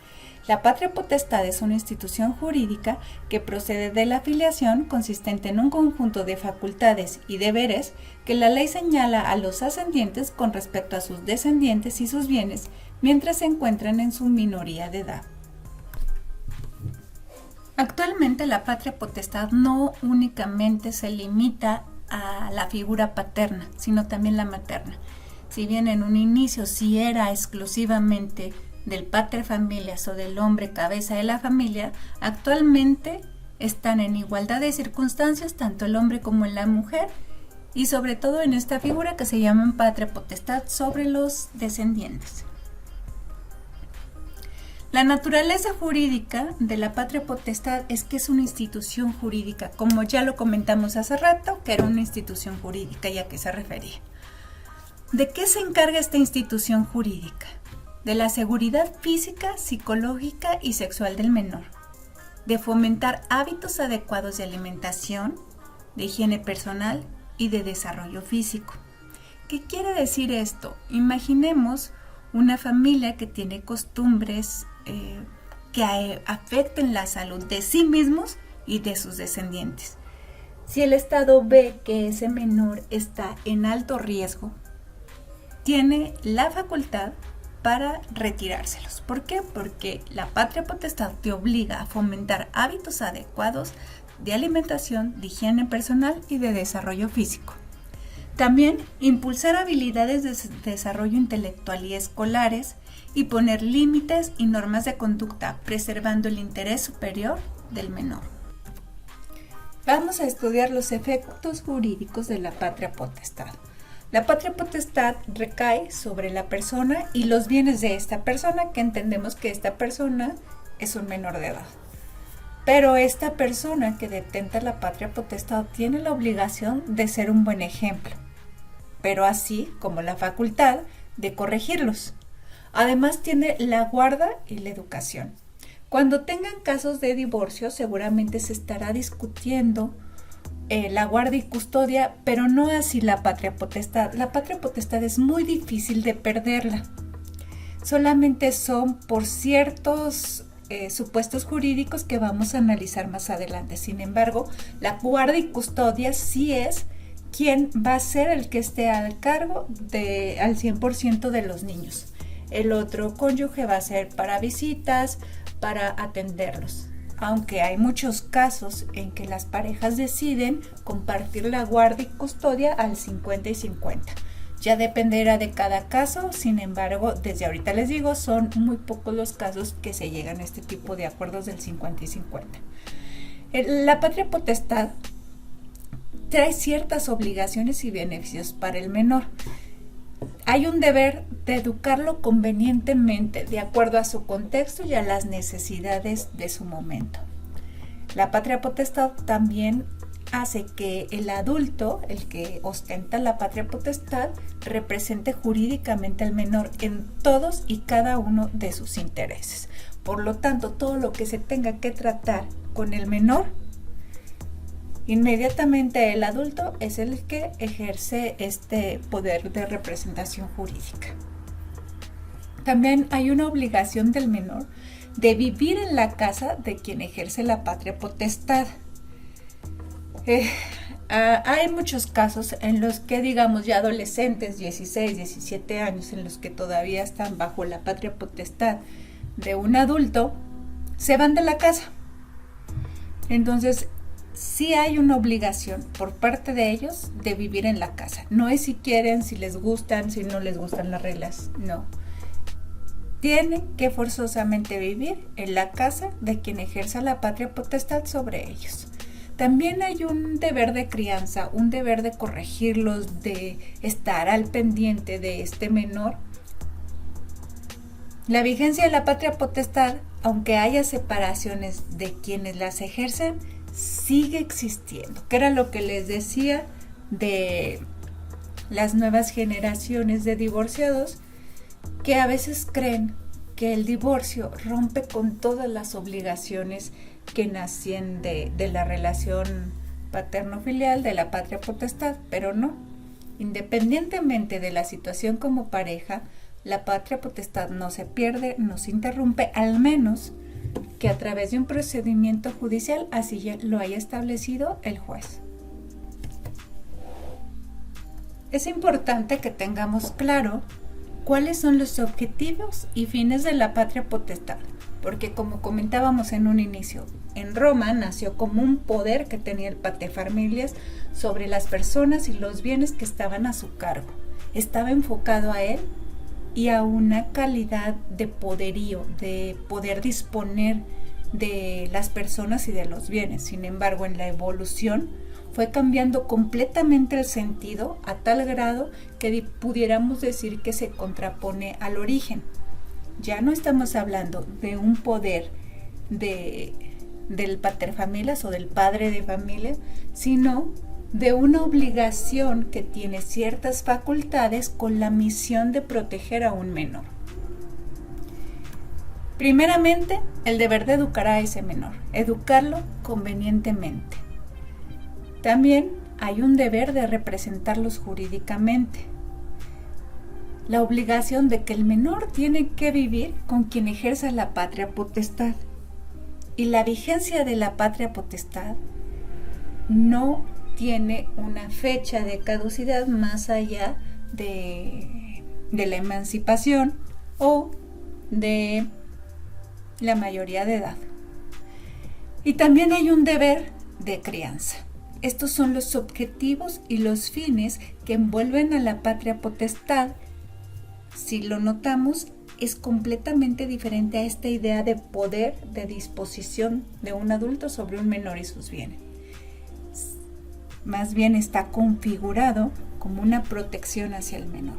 La patria potestad es una institución jurídica que procede de la filiación, consistente en un conjunto de facultades y deberes que la ley señala a los ascendientes con respecto a sus descendientes y sus bienes mientras se encuentran en su minoría de edad. Actualmente la patria potestad no únicamente se limita a la figura paterna, sino también la materna. Si bien en un inicio sí era exclusivamente del pater familias o del hombre cabeza de la familia, actualmente están en igualdad de circunstancias tanto el hombre como la mujer y sobre todo en esta figura que se llama patria potestad sobre los descendientes. La naturaleza jurídica de la patria potestad es que es una institución jurídica, como ya lo comentamos hace rato, que era una institución jurídica y a qué se refería. ¿De qué se encarga esta institución jurídica? De la seguridad física, psicológica y sexual del menor, de fomentar hábitos adecuados de alimentación, de higiene personal y de desarrollo físico. ¿Qué quiere decir esto? Imaginemos una familia que tiene costumbres que afecten la salud de sí mismos y de sus descendientes. Si el Estado ve que ese menor está en alto riesgo, tiene la facultad para retirárselos. ¿Por qué? Porque la patria potestad te obliga a fomentar hábitos adecuados de alimentación, de higiene personal y de desarrollo físico. También impulsar habilidades de desarrollo intelectual y escolares y poner límites y normas de conducta, preservando el interés superior del menor. Vamos a estudiar los efectos jurídicos de la patria potestad. La patria potestad recae sobre la persona y los bienes de esta persona, que entendemos que esta persona es un menor de edad. Pero esta persona que detenta la patria potestad tiene la obligación de ser un buen ejemplo, pero así como la facultad de corregirlos. Además tiene la guarda y la educación. Cuando tengan casos de divorcio, seguramente se estará discutiendo la guarda y custodia, pero no así la patria potestad. La patria potestad es muy difícil de perderla. Solamente son por ciertos supuestos jurídicos que vamos a analizar más adelante. Sin embargo, la guarda y custodia sí es quien va a ser el que esté al cargo al 100% de los niños. El otro cónyuge va a ser para visitas, para atenderlos. Aunque hay muchos casos en que las parejas deciden compartir la guarda y custodia al 50 y 50. Ya dependerá de cada caso, sin embargo, desde ahorita les digo, son muy pocos los casos que se llegan a este tipo de acuerdos del 50 y 50. La patria potestad trae ciertas obligaciones y beneficios para el menor. Hay un deber de educarlo convenientemente, de acuerdo a su contexto y a las necesidades de su momento. La patria potestad también hace que el adulto, el que ostenta la patria potestad, represente jurídicamente al menor en todos y cada uno de sus intereses. Por lo tanto, todo lo que se tenga que tratar con el menor, inmediatamente el adulto es el que ejerce este poder de representación jurídica. También hay una obligación del menor de vivir en la casa de quien ejerce la patria potestad. Hay muchos casos en los que, digamos, ya adolescentes, 16, 17 años, en los que todavía están bajo la patria potestad de un adulto, se van de la casa. Entonces, sí hay una obligación por parte de ellos de vivir en la casa. No es si quieren, si les gustan, si no les gustan las reglas, no. Tienen que forzosamente vivir en la casa de quien ejerza la patria potestad sobre ellos. También hay un deber de crianza, un deber de corregirlos, de estar al pendiente de este menor. La vigencia de la patria potestad, aunque haya separaciones de quienes las ejercen, sigue existiendo, que era lo que les decía de las nuevas generaciones de divorciados, que a veces creen que el divorcio rompe con todas las obligaciones que nacen de la relación paterno-filial, de la patria potestad, pero no. Independientemente de la situación como pareja, la patria potestad no se pierde, no se interrumpe, al menos que a través de un procedimiento judicial así ya lo haya establecido el juez. Es importante que tengamos claro cuáles son los objetivos y fines de la patria potestad, porque como comentábamos en un inicio, en Roma nació como un poder que tenía el paterfamilias sobre las personas y los bienes que estaban a su cargo. Estaba enfocado a él y a una calidad de poderío, de poder disponer de las personas y de los bienes. Sin embargo, en la evolución fue cambiando completamente el sentido a tal grado que pudiéramos decir que se contrapone al origen. Ya no estamos hablando de un poder del paterfamilias o del padre de familia, sino de una obligación que tiene ciertas facultades con la misión de proteger a un menor. Primeramente, el deber de educar a ese menor, educarlo convenientemente. También hay un deber de representarlos jurídicamente. la obligación de que el menor tiene que vivir con quien ejerza la patria potestad. Y la vigencia de la patria potestad no tiene una fecha de caducidad más allá de la emancipación o de la mayoría de edad. Y también hay un deber de crianza. Estos son los objetivos y los fines que envuelven a la patria potestad. Si lo notamos, es completamente diferente a esta idea de poder de disposición de un adulto sobre un menor y sus bienes. Más bien está configurado como una protección hacia el menor.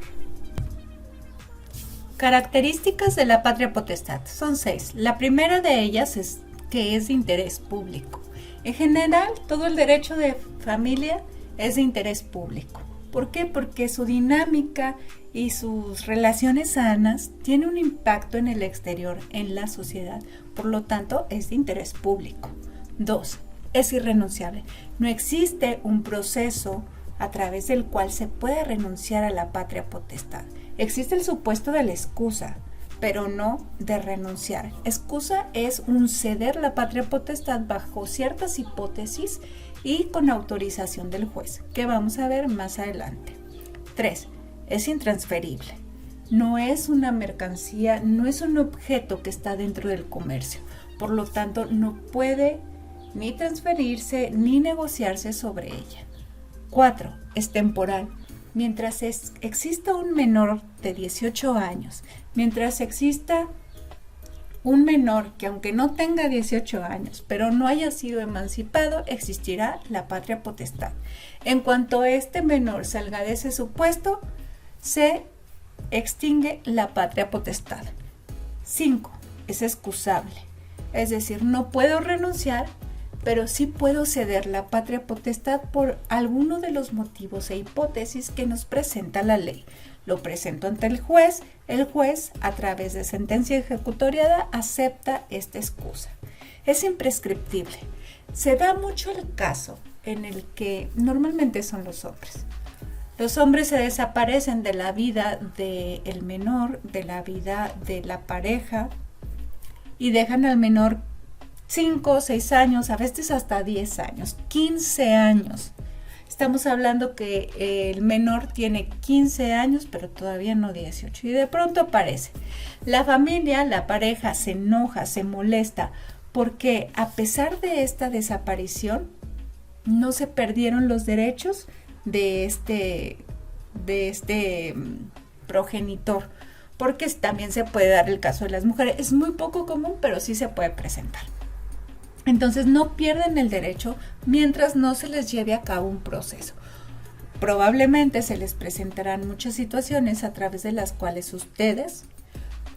Características de la patria potestad. Son 6. La primera de ellas es que es de interés público. En general, todo el derecho de familia es de interés público. ¿Por qué? Porque su dinámica y sus relaciones sanas tienen un impacto en el exterior, en la sociedad. Por lo tanto, es de interés público. 2. Es irrenunciable. No existe un proceso a través del cual se puede renunciar a la patria potestad. Existe el supuesto de la excusa, pero no de renunciar. Excusa es un ceder la patria potestad bajo ciertas hipótesis y con autorización del juez, que vamos a ver más adelante. 3. Es intransferible. No es una mercancía, no es un objeto que está dentro del comercio. Por lo tanto, no puede ni transferirse ni negociarse sobre ella. 4. Es temporal. Mientras exista un menor de 18 años, mientras exista un menor que aunque no tenga 18 años, pero no haya sido emancipado, existirá la patria potestad. En cuanto este menor salga de ese supuesto, se extingue la patria potestad. 5. Es excusable. Es decir, no puedo renunciar, pero sí puedo ceder la patria potestad por alguno de los motivos e hipótesis que nos presenta la ley. Lo presento ante el juez a través de sentencia ejecutoriada acepta esta excusa. Es imprescriptible. Se da mucho el caso en el que normalmente son los hombres. Los hombres se desaparecen de la vida del menor, de la vida de la pareja y dejan al menor 5, 6 años, a veces hasta 10 años, 15 años. Estamos hablando que el menor tiene 15 años, pero todavía no 18. Y de pronto aparece. La familia, la pareja se enoja, se molesta, porque a pesar de esta desaparición, no se perdieron los derechos de este progenitor. Porque también se puede dar el caso de las mujeres. Es muy poco común, pero sí se puede presentar. Entonces no pierden el derecho mientras no se les lleve a cabo un proceso. Probablemente se les presentarán muchas situaciones a través de las cuales ustedes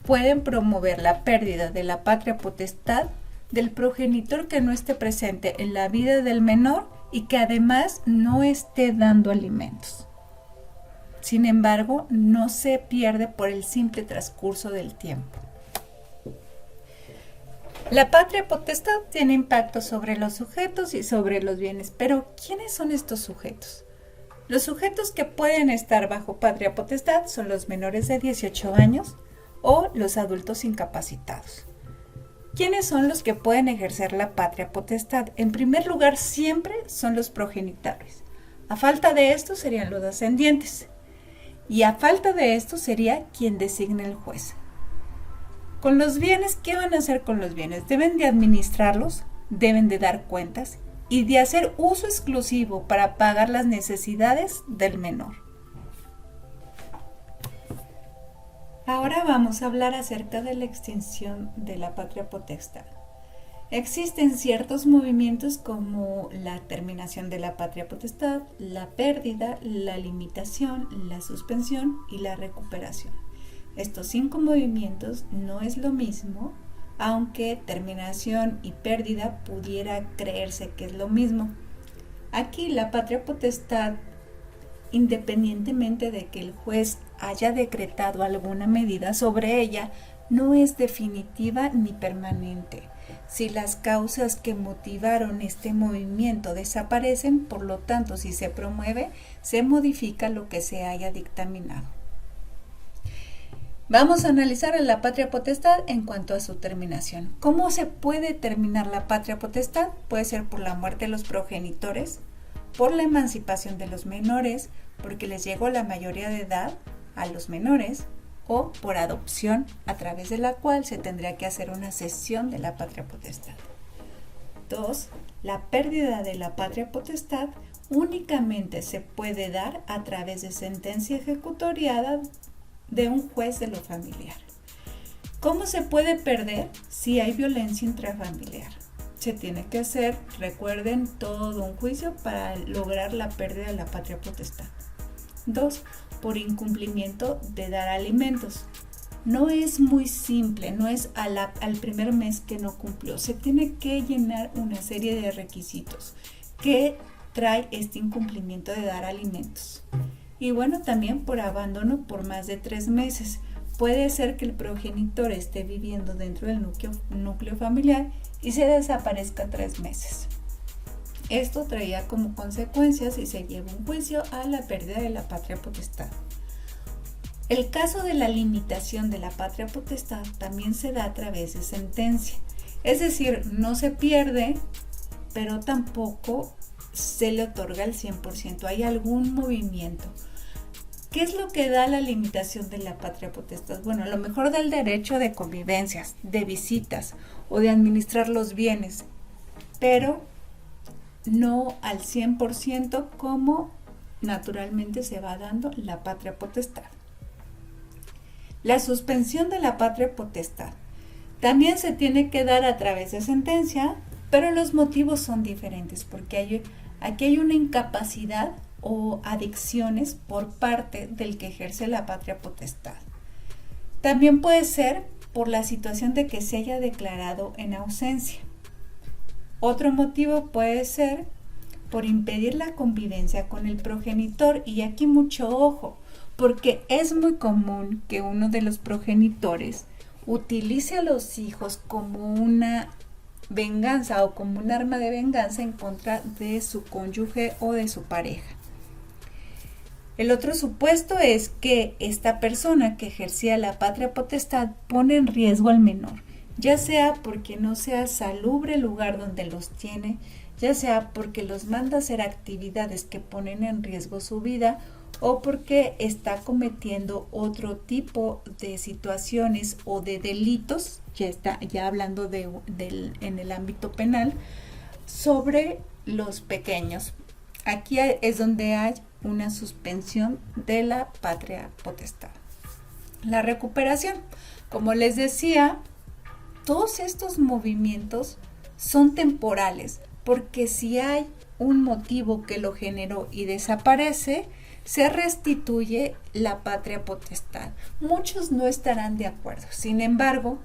pueden promover la pérdida de la patria potestad del progenitor que no esté presente en la vida del menor y que además no esté dando alimentos. Sin embargo, no se pierde por el simple transcurso del tiempo. La patria potestad tiene impacto sobre los sujetos y sobre los bienes, pero ¿quiénes son estos sujetos? Los sujetos que pueden estar bajo patria potestad son los menores de 18 años o los adultos incapacitados. ¿Quiénes son los que pueden ejercer la patria potestad? En primer lugar, siempre son los progenitores. A falta de esto serían los ascendientes. Y a falta de esto sería quien designe el juez. Con los bienes, ¿qué van a hacer con los bienes? Deben de administrarlos, deben de dar cuentas y de hacer uso exclusivo para pagar las necesidades del menor. Ahora vamos a hablar acerca de la extinción de la patria potestad. Existen ciertos movimientos como la terminación de la patria potestad, la pérdida, la limitación, la suspensión y la recuperación. Estos 5 movimientos no es lo mismo, aunque terminación y pérdida pudiera creerse que es lo mismo. Aquí la patria potestad, independientemente de que el juez haya decretado alguna medida sobre ella, no es definitiva ni permanente. Si las causas que motivaron este movimiento desaparecen, por lo tanto, si se promueve, se modifica lo que se haya dictaminado. Vamos a analizar la patria potestad en cuanto a su terminación. ¿Cómo se puede terminar la patria potestad? Puede ser por la muerte de los progenitores, por la emancipación de los menores, porque les llegó la mayoría de edad a los menores, o por adopción, a través de la cual se tendría que hacer una cesión de la patria potestad. 2. La pérdida de la patria potestad únicamente se puede dar a través de sentencia ejecutoriada de un juez de lo familiar. ¿Cómo se puede perder si hay violencia intrafamiliar? Se tiene que hacer, recuerden, todo un juicio para lograr la pérdida de la patria potestad. 2. Por incumplimiento de dar alimentos. No es muy simple, no es al primer mes que no cumplió. Se tiene que llenar una serie de requisitos que trae este incumplimiento de dar alimentos. Y bueno, también por abandono por más de 3 meses. Puede ser que el progenitor esté viviendo dentro del núcleo familiar y se desaparezca 3 meses. Esto traía como consecuencia, si se lleva un juicio, a la pérdida de la patria potestad. El caso de la limitación de la patria potestad también se da a través de sentencia. Es decir, no se pierde, pero tampoco se le otorga el 100%. Hay algún movimiento. ¿Qué es lo que da la limitación de la patria potestad? Bueno, a lo mejor da el derecho de convivencias, de visitas o de administrar los bienes, pero no al 100% como naturalmente se va dando la patria potestad. La suspensión de la patria potestad también se tiene que dar a través de sentencia, pero los motivos son diferentes porque aquí hay una incapacidad o adicciones por parte del que ejerce la patria potestad. También puede ser por la situación de que se haya declarado en ausencia. Otro motivo puede ser por impedir la convivencia con el progenitor, y aquí mucho ojo, porque es muy común que uno de los progenitores utilice a los hijos como una venganza o como un arma de venganza en contra de su cónyuge o de su pareja. El otro supuesto es que esta persona que ejercía la patria potestad pone en riesgo al menor, ya sea porque no sea salubre el lugar donde los tiene, ya sea porque los manda a hacer actividades que ponen en riesgo su vida, o porque está cometiendo otro tipo de situaciones o de delitos, ya hablando en el ámbito penal, sobre los pequeños. Aquí es donde hay una suspensión de la patria potestad. La recuperación, como les decía, todos estos movimientos son temporales, porque si hay un motivo que lo generó y desaparece, se restituye la patria potestad. Muchos no estarán de acuerdo. Sin embargo,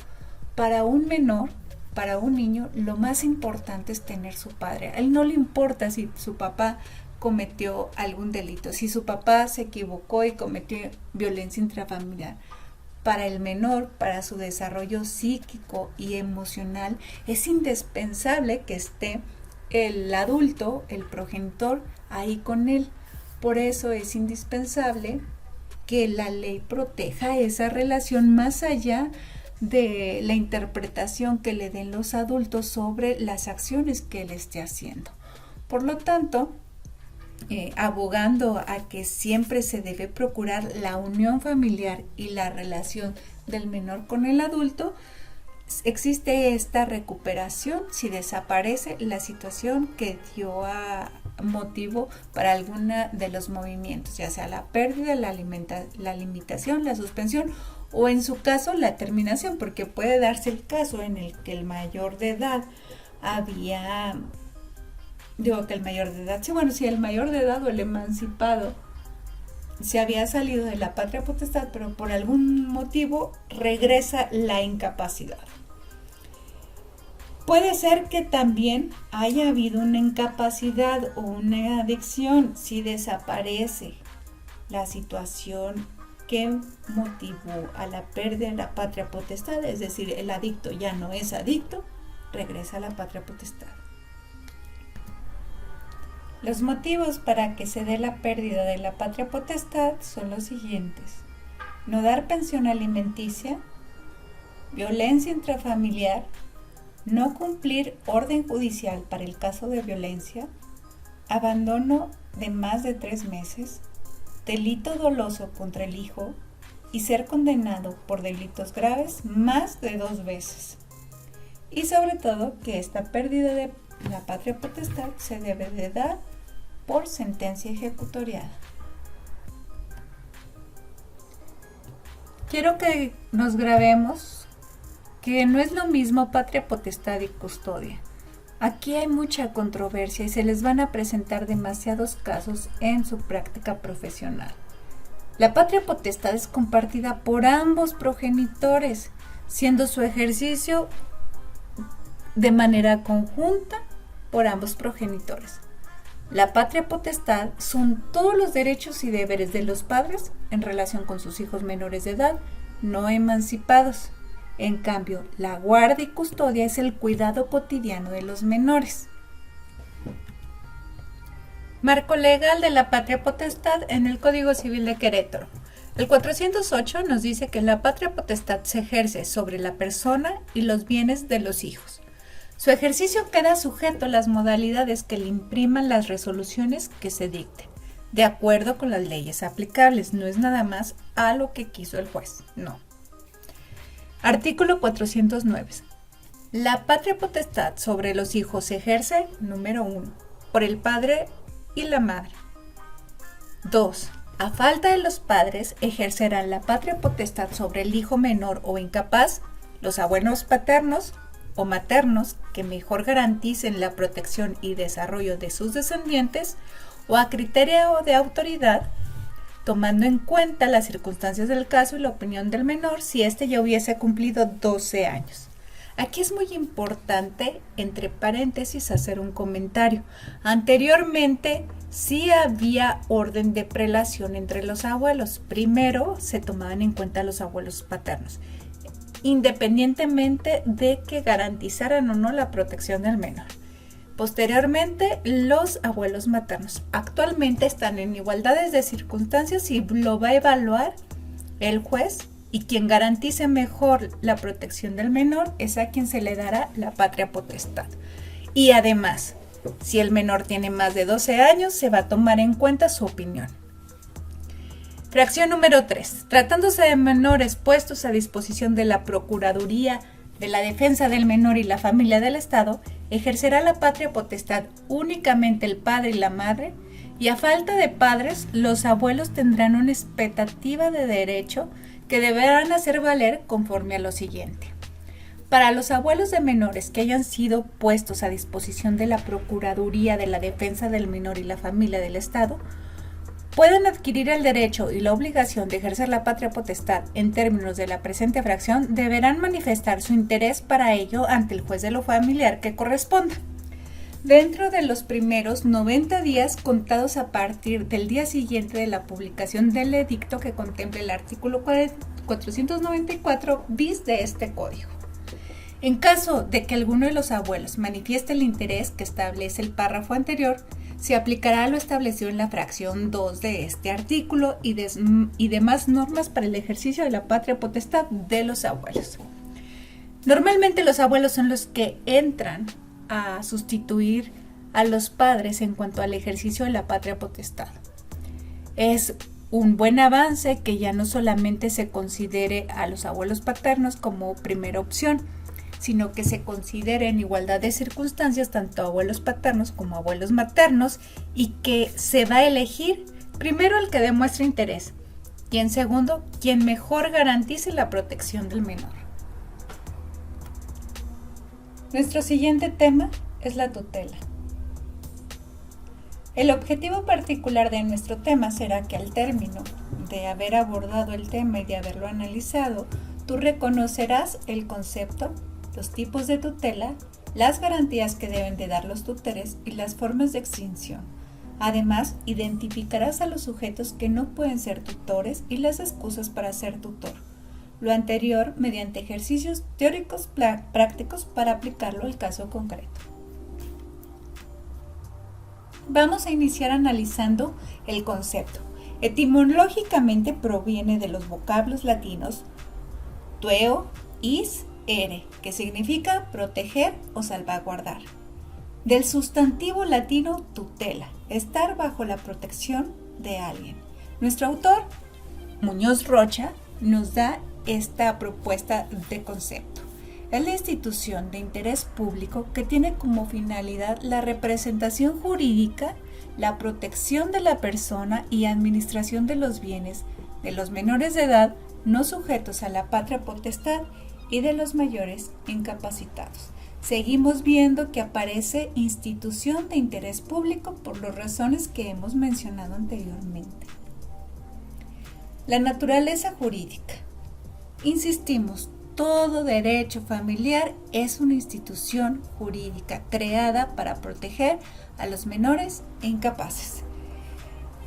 para un menor, para un niño, lo más importante es tener su padre. A él no le importa si su papá cometió algún delito, si su papá se equivocó y cometió violencia intrafamiliar. Para el menor, para su desarrollo psíquico y emocional, es indispensable que esté el adulto, el progenitor, ahí con él. Por eso es indispensable que la ley proteja esa relación más allá de la interpretación que le den los adultos sobre las acciones que él esté haciendo. Por lo tanto, abogando a que siempre se debe procurar la unión familiar y la relación del menor con el adulto, existe esta recuperación si desaparece la situación que dio a motivo para alguna de los movimientos, ya sea la pérdida, la limitación, la suspensión o en su caso la terminación, porque puede darse el caso en el que el mayor de edad si el mayor de edad o el emancipado se había salido de la patria potestad, pero por algún motivo regresa la incapacidad. Puede ser que también haya habido una incapacidad o una adicción si desaparece la situación que motivó a la pérdida de la patria potestad, es decir, el adicto ya no es adicto, regresa a la patria potestad. Los motivos para que se dé la pérdida de la patria potestad son los siguientes. no dar pensión alimenticia, violencia intrafamiliar, no cumplir orden judicial para el caso de violencia, abandono de más de 3 meses, delito doloso contra el hijo y ser condenado por delitos graves más de 2 veces. Y sobre todo que esta pérdida de la patria potestad se debe de dar por sentencia ejecutoriada. Quiero que nos grabemos que no es lo mismo patria potestad y custodia. Aquí hay mucha controversia y se les van a presentar demasiados casos en su práctica profesional. La patria potestad es compartida por ambos progenitores, siendo su ejercicio de manera conjunta por ambos progenitores. La patria potestad son todos los derechos y deberes de los padres en relación con sus hijos menores de edad no emancipados. En cambio, la guardia y custodia es el cuidado cotidiano de los menores. Marco legal de la patria potestad en el Código Civil de Querétaro. El 408 nos dice que la patria potestad se ejerce sobre la persona y los bienes de los hijos. Su ejercicio queda sujeto a las modalidades que le impriman las resoluciones que se dicten, de acuerdo con las leyes aplicables. No es nada más a lo que quiso el juez, no. Artículo 409. La patria potestad sobre los hijos se ejerce, número 1, por el padre y la madre. 2. A falta de los padres, ejercerán la patria potestad sobre el hijo menor o incapaz, los abuelos paternos o maternos que mejor garanticen la protección y desarrollo de sus descendientes, o a criterio de autoridad, tomando en cuenta las circunstancias del caso y la opinión del menor si éste ya hubiese cumplido 12 años. Aquí es muy importante, entre paréntesis, hacer un comentario. Anteriormente sí había orden de prelación entre los abuelos. Primero se tomaban en cuenta los abuelos paternos, independientemente de que garantizaran o no la protección del menor. Posteriormente, los abuelos maternos. Actualmente están en igualdades de circunstancias y lo va a evaluar el juez, y quien garantice mejor la protección del menor es a quien se le dará la patria potestad. Y además, si el menor tiene más de 12 años, se va a tomar en cuenta su opinión. Fracción número 3. Tratándose de menores puestos a disposición de la Procuraduría de la Defensa del Menor y la Familia del Estado, ejercerá la patria potestad únicamente el padre y la madre, y a falta de padres, los abuelos tendrán una expectativa de derecho que deberán hacer valer conforme a lo siguiente. Para los abuelos de menores que hayan sido puestos a disposición de la Procuraduría de la Defensa del Menor y la Familia del Estado, pueden adquirir el derecho y la obligación de ejercer la patria potestad en términos de la presente fracción, deberán manifestar su interés para ello ante el juez de lo familiar que corresponda, dentro de los primeros 90 días contados a partir del día siguiente de la publicación del edicto que contemple el artículo 494 bis de este código. En caso de que alguno de los abuelos manifieste el interés que establece el párrafo anterior, se aplicará lo establecido en la fracción 2 de este artículo y demás normas para el ejercicio de la patria potestad de los abuelos. Normalmente los abuelos son los que entran a sustituir a los padres en cuanto al ejercicio de la patria potestad. Es un buen avance que ya no solamente se considere a los abuelos paternos como primera opción, sino que se considere en igualdad de circunstancias tanto abuelos paternos como abuelos maternos, y que se va a elegir primero el que demuestre interés y en segundo quien mejor garantice la protección del menor. Nuestro siguiente tema es la tutela. El objetivo particular de nuestro tema será que al término de haber abordado el tema y de haberlo analizado, tú reconocerás el concepto, los tipos de tutela, las garantías que deben de dar los tutores y las formas de extinción. Además, identificarás a los sujetos que no pueden ser tutores y las excusas para ser tutor. Lo anterior mediante ejercicios teóricos prácticos para aplicarlo al caso concreto. Vamos a iniciar analizando el concepto. Etimológicamente proviene de los vocablos latinos tueo, is, ere, que significa proteger o salvaguardar. Del sustantivo latino tutela, estar bajo la protección de alguien. Nuestro autor, Muñoz Rocha, nos da esta propuesta de concepto. Es la institución de interés público que tiene como finalidad la representación jurídica, la protección de la persona y administración de los bienes de los menores de edad no sujetos a la patria potestad y de los mayores incapacitados. Seguimos viendo que aparece institución de interés público por las razones que hemos mencionado anteriormente. La naturaleza jurídica. Insistimos, todo derecho familiar es una institución jurídica creada para proteger a los menores e incapaces.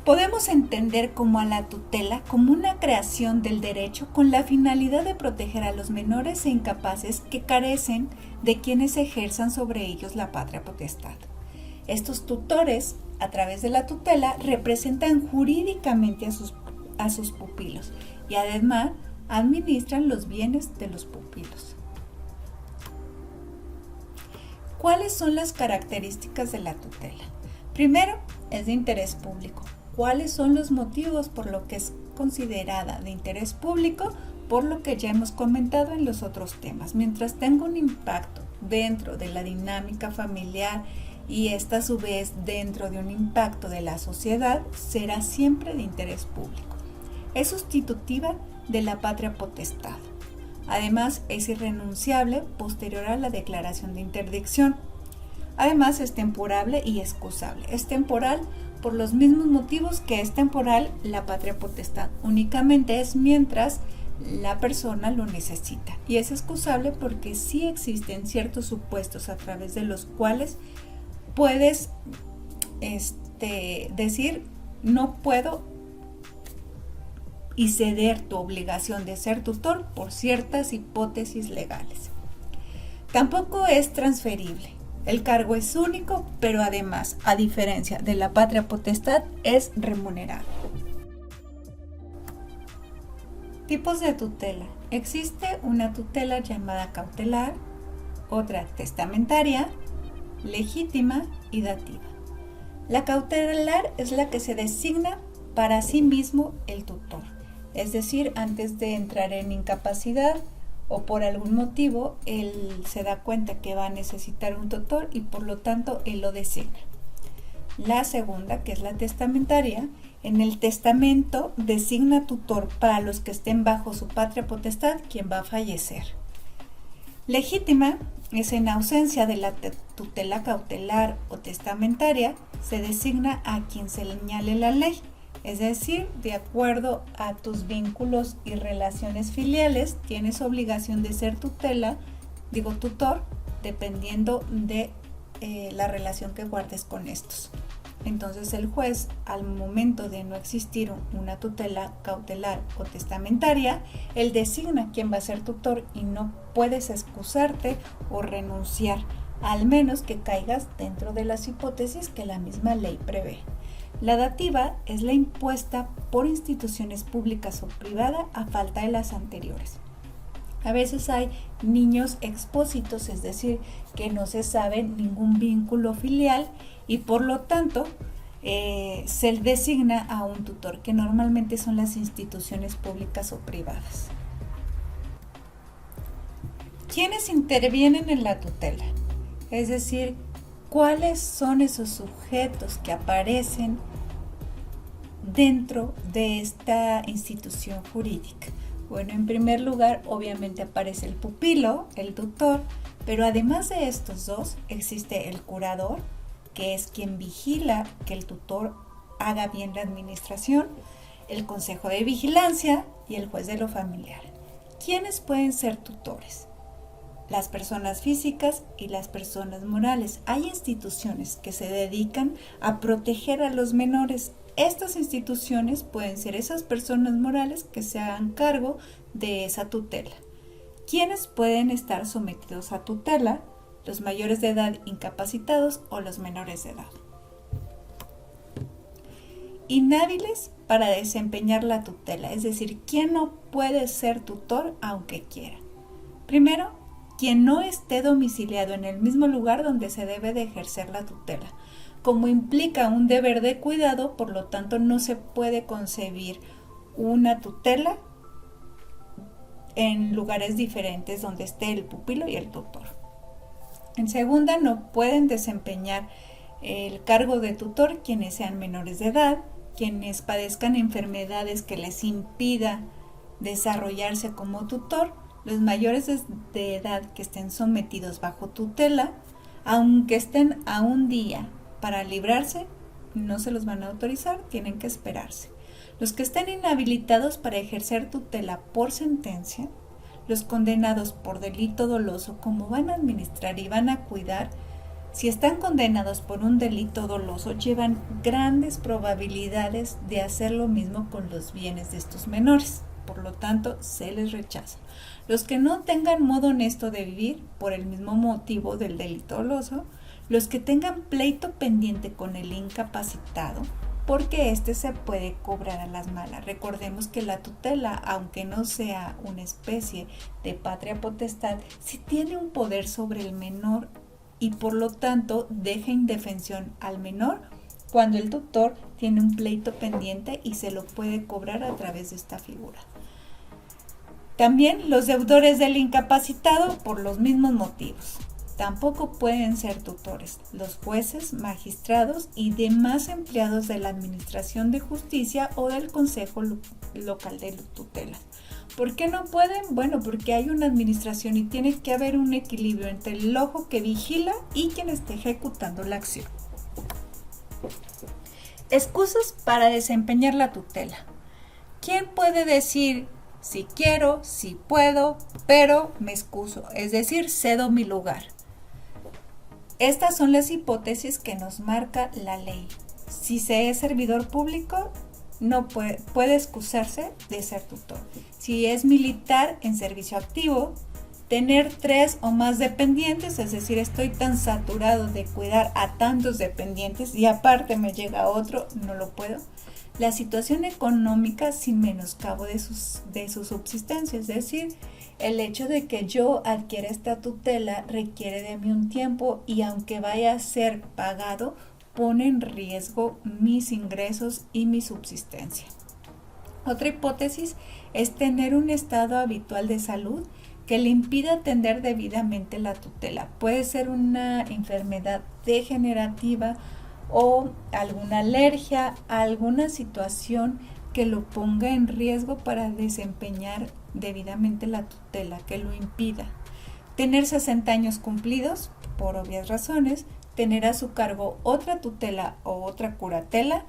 Podemos entender como a la tutela como una creación del derecho con la finalidad de proteger a los menores e incapaces que carecen de quienes ejerzan sobre ellos la patria potestad. Estos tutores, a través de la tutela, representan jurídicamente a sus pupilos y además administran los bienes de los pupilos. ¿Cuáles son las características de la tutela? Primero, es de interés público. ¿Cuáles son los motivos por lo que es considerada de interés público? Por lo que ya hemos comentado en los otros temas. Mientras tenga un impacto dentro de la dinámica familiar y esta a su vez dentro de un impacto de la sociedad, será siempre de interés público. Es sustitutiva de la patria potestad. Además, es irrenunciable posterior a la declaración de interdicción. Además, es temporable y excusable. Es temporal por los mismos motivos que es temporal la patria potestad. Únicamente es mientras la persona lo necesita. Y es excusable porque sí existen ciertos supuestos a través de los cuales puedes decir no puedo y ceder tu obligación de ser tutor por ciertas hipótesis legales. Tampoco es transferible. El cargo es único, pero además, a diferencia de la patria potestad, es remunerado. Tipos de tutela. Existe una tutela llamada cautelar, otra testamentaria, legítima y dativa. La cautelar es la que se designa para sí mismo el tutor, es decir, antes de entrar en incapacidad o por algún motivo él se da cuenta que va a necesitar un tutor y por lo tanto él lo designa. La segunda, que es la testamentaria, en el testamento designa tutor para los que estén bajo su patria potestad quien va a fallecer. Legítima es en ausencia de la tutela cautelar o testamentaria, se designa a quien se le señale la ley. Es decir, de acuerdo a tus vínculos y relaciones filiales, tienes obligación de ser tutor, dependiendo de la relación que guardes con estos. Entonces el juez, al momento de no existir una tutela cautelar o testamentaria, él designa quién va a ser tutor y no puedes excusarte o renunciar, al menos que caigas dentro de las hipótesis que la misma ley prevé. La dativa es la impuesta por instituciones públicas o privadas a falta de las anteriores. A veces hay niños expósitos, es decir, que no se sabe ningún vínculo filial y por lo tanto se designa a un tutor, que normalmente son las instituciones públicas o privadas. ¿Quiénes intervienen en la tutela? Es decir, ¿cuáles son esos sujetos que aparecen dentro de esta institución jurídica? Bueno, en primer lugar, obviamente aparece el pupilo, el tutor, pero además de estos dos, existe el curador, que es quien vigila que el tutor haga bien la administración, el consejo de vigilancia y el juez de lo familiar. ¿Quiénes pueden ser tutores? Las personas físicas y las personas morales. Hay instituciones que se dedican a proteger a los menores. Estas instituciones pueden ser esas personas morales que se hagan cargo de esa tutela. ¿Quiénes pueden estar sometidos a tutela? Los mayores de edad incapacitados o los menores de edad. inhábiles para desempeñar la tutela, es decir, ¿quién no puede ser tutor aunque quiera? Primero, quien no esté domiciliado en el mismo lugar donde se debe de ejercer la tutela. Como implica un deber de cuidado, por lo tanto no se puede concebir una tutela en lugares diferentes donde esté el pupilo y el tutor. En segunda, no pueden desempeñar el cargo de tutor quienes sean menores de edad, quienes padezcan enfermedades que les impida desarrollarse como tutor, los mayores de edad que estén sometidos bajo tutela, aunque estén a un día para librarse, no se los van a autorizar, tienen que esperarse. Los que estén inhabilitados para ejercer tutela por sentencia, los condenados por delito doloso, como van a administrar y van a cuidar, si están condenados por un delito doloso, llevan grandes probabilidades de hacer lo mismo con los bienes de estos menores. Por lo tanto, se les rechaza. Los que no tengan modo honesto de vivir por el mismo motivo del delito doloso, los que tengan pleito pendiente con el incapacitado, porque éste se puede cobrar a las malas. Recordemos que la tutela, aunque no sea una especie de patria potestad, sí tiene un poder sobre el menor y por lo tanto deja indefensión al menor cuando el tutor tiene un pleito pendiente y se lo puede cobrar a través de esta figura. También los deudores del incapacitado por los mismos motivos. Tampoco pueden ser tutores los jueces, magistrados y demás empleados de la Administración de Justicia o del Consejo Local de Tutela. ¿Por qué no pueden? Bueno, porque hay una administración y tiene que haber un equilibrio entre el ojo que vigila y quien esté ejecutando la acción. Excusas para desempeñar la tutela. ¿Quién puede decir si quiero, si puedo, pero me excuso? Es decir, cedo mi lugar. Estas son las hipótesis que nos marca la ley. Si se es servidor público, no puede excusarse de ser tutor. Si es militar en servicio activo, tener 3 o más dependientes, es decir, estoy tan saturado de cuidar a tantos dependientes y aparte me llega otro, no lo puedo. La situación económica sin menoscabo de su subsistencia, es decir, el hecho de que yo adquiera esta tutela requiere de mí un tiempo y aunque vaya a ser pagado, pone en riesgo mis ingresos y mi subsistencia. Otra hipótesis es tener un estado habitual de salud que le impida atender debidamente la tutela. Puede ser una enfermedad degenerativa o alguna alergia, alguna situación que lo ponga en riesgo para desempeñar debidamente la tutela, que lo impida. Tener 60 años cumplidos, por obvias razones, tener a su cargo otra tutela o otra curatela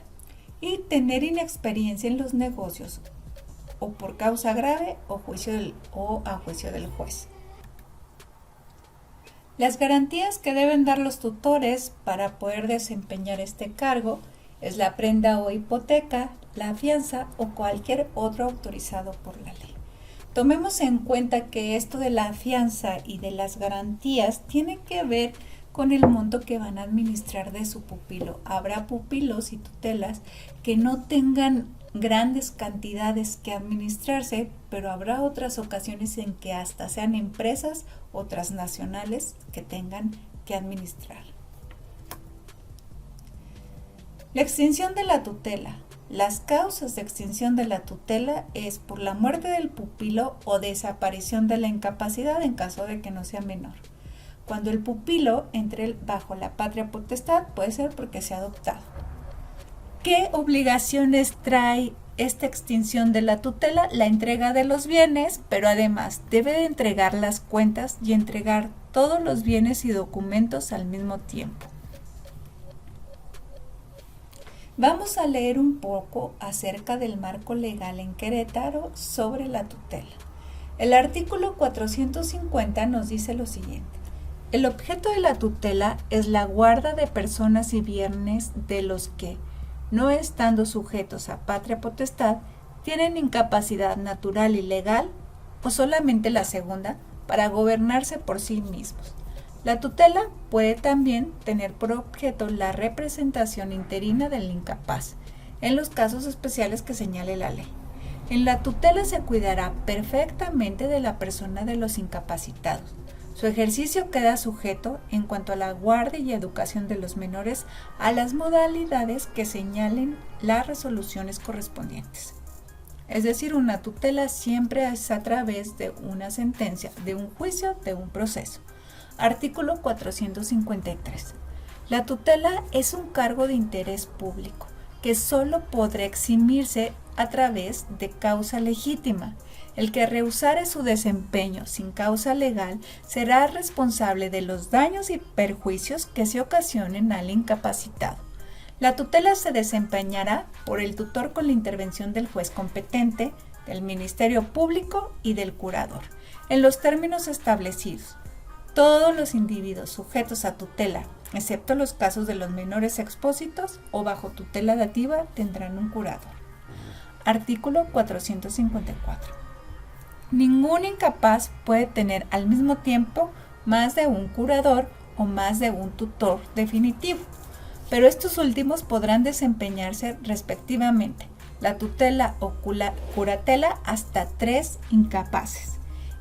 y tener inexperiencia en los negocios o por causa grave o a juicio del juez. Las garantías que deben dar los tutores para poder desempeñar este cargo es la prenda o hipoteca, la fianza o cualquier otro autorizado por la ley. Tomemos en cuenta que esto de la fianza y de las garantías tiene que ver con el monto que van a administrar de su pupilo. Habrá pupilos y tutelas que no tengan grandes cantidades que administrarse, pero habrá otras ocasiones en que hasta sean empresas o transnacionales que tengan que administrar. La extinción de la tutela. Las causas de extinción de la tutela es por la muerte del pupilo o desaparición de la incapacidad en caso de que no sea menor. Cuando el pupilo entre bajo la patria potestad puede ser porque sea adoptado. ¿Qué obligaciones trae esta extinción de la tutela? La entrega de los bienes, pero además debe de entregar las cuentas y entregar todos los bienes y documentos al mismo tiempo. Vamos a leer un poco acerca del marco legal en Querétaro sobre la tutela. El artículo 450 nos dice lo siguiente. El objeto de la tutela es la guarda de personas y bienes de los que, no estando sujetos a patria potestad, tienen incapacidad natural y legal, o solamente la segunda, para gobernarse por sí mismos. La tutela puede también tener por objeto la representación interina del incapaz, en los casos especiales que señale la ley. En la tutela se cuidará perfectamente de la persona de los incapacitados. Su ejercicio queda sujeto, en cuanto a la guardia y educación de los menores, a las modalidades que señalen las resoluciones correspondientes. Es decir, una tutela siempre es a través de una sentencia, de un juicio, de un proceso. Artículo 453. La tutela es un cargo de interés público que solo podrá eximirse a través de causa legítima. El que rehusare su desempeño sin causa legal será responsable de los daños y perjuicios que se ocasionen al incapacitado. La tutela se desempeñará por el tutor con la intervención del juez competente, del Ministerio Público y del curador, en los términos establecidos. Todos los individuos sujetos a tutela, excepto los casos de los menores expósitos o bajo tutela dativa, tendrán un curador. Artículo 454. Ningún incapaz puede tener al mismo tiempo más de un curador o más de un tutor definitivo, pero estos últimos podrán desempeñarse respectivamente la tutela o curatela hasta 3 incapaces.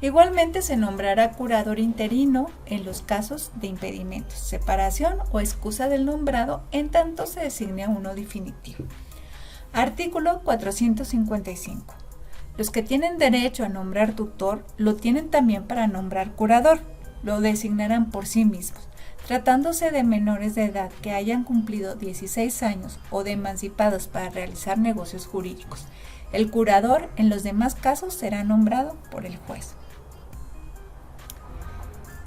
Igualmente se nombrará curador interino en los casos de impedimentos, separación o excusa del nombrado, en tanto se designe a uno definitivo. Artículo 455. Los que tienen derecho a nombrar tutor lo tienen también para nombrar curador. Lo designarán por sí mismos. Tratándose de menores de edad que hayan cumplido 16 años o de emancipados para realizar negocios jurídicos, el curador en los demás casos será nombrado por el juez.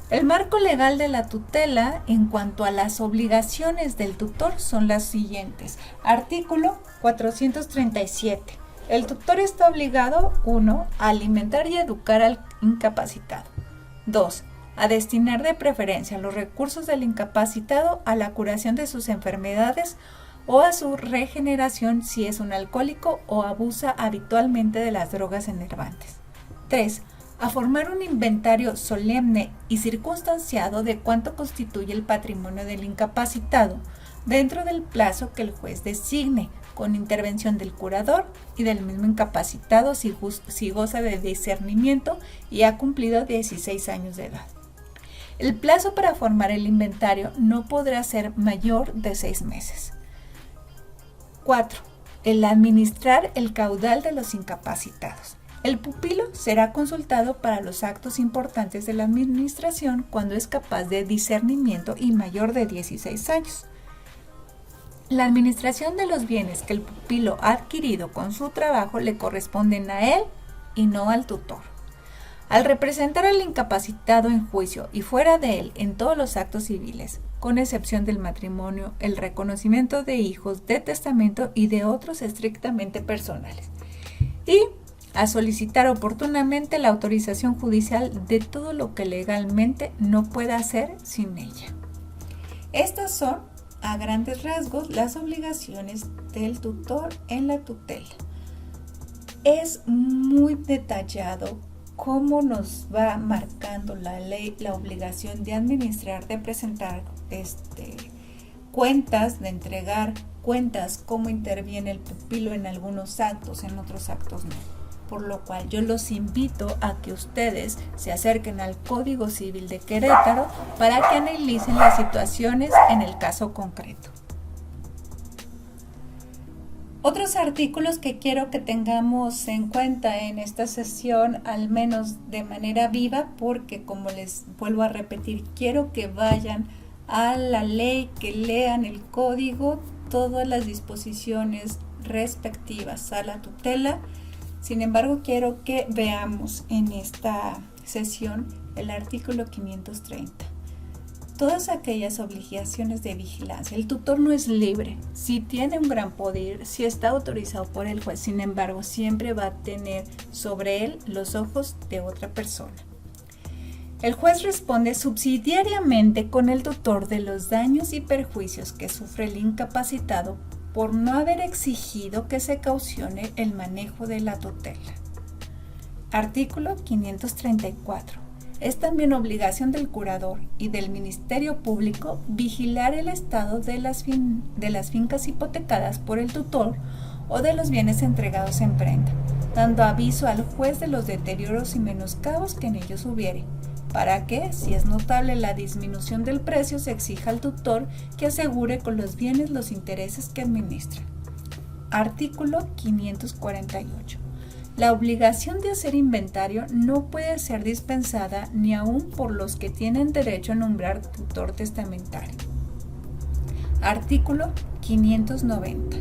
El marco legal de la tutela en cuanto a las obligaciones del tutor son las siguientes. Artículo 437. El tutor está obligado, 1. A alimentar y educar al incapacitado. 2. A destinar de preferencia los recursos del incapacitado a la curación de sus enfermedades o a su regeneración si es un alcohólico o abusa habitualmente de las drogas enervantes. 3. A formar un inventario solemne y circunstanciado de cuánto constituye el patrimonio del incapacitado, dentro del plazo que el juez designe, con intervención del curador y del mismo incapacitado si goza de discernimiento y ha cumplido 16 años de edad. El plazo para formar el inventario no podrá ser mayor de 6 meses. 4. El administrar el caudal de los incapacitados. El pupilo será consultado para los actos importantes de la administración cuando es capaz de discernimiento y mayor de 16 años. La administración de los bienes que el pupilo ha adquirido con su trabajo le corresponden a él y no al tutor. Al representar al incapacitado en juicio y fuera de él en todos los actos civiles, con excepción del matrimonio, el reconocimiento de hijos, de testamento y de otros estrictamente personales. Y a solicitar oportunamente la autorización judicial de todo lo que legalmente no pueda hacer sin ella. Estas son, a grandes rasgos, las obligaciones del tutor en la tutela. Es muy detallado cómo nos va marcando la ley la obligación de administrar, de presentar cuentas, de entregar cuentas, cómo interviene el pupilo en algunos actos, en otros actos no. Por lo cual yo los invito a que ustedes se acerquen al Código Civil de Querétaro para que analicen las situaciones en el caso concreto. Otros artículos que quiero que tengamos en cuenta en esta sesión, al menos de manera viva, porque como les vuelvo a repetir, quiero que vayan a la ley, que lean el código, todas las disposiciones respectivas a la tutela. Sin embargo, quiero que veamos en esta sesión el artículo 530. Todas aquellas obligaciones de vigilancia. El tutor no es libre, sí tiene un gran poder, sí está autorizado por el juez, sin embargo, siempre va a tener sobre él los ojos de otra persona. El juez responde subsidiariamente con el tutor de los daños y perjuicios que sufre el incapacitado por no haber exigido que se cautione el manejo de la tutela. Artículo 534. Es también obligación del curador y del Ministerio Público vigilar el estado de las fincas hipotecadas por el tutor o de los bienes entregados en prenda, dando aviso al juez de los deterioros y menoscabos que en ellos hubiere, para que, si es notable la disminución del precio, se exija al tutor que asegure con los bienes los intereses que administra. Artículo 548. La obligación de hacer inventario no puede ser dispensada ni aun por los que tienen derecho a nombrar tutor testamentario. Artículo 590.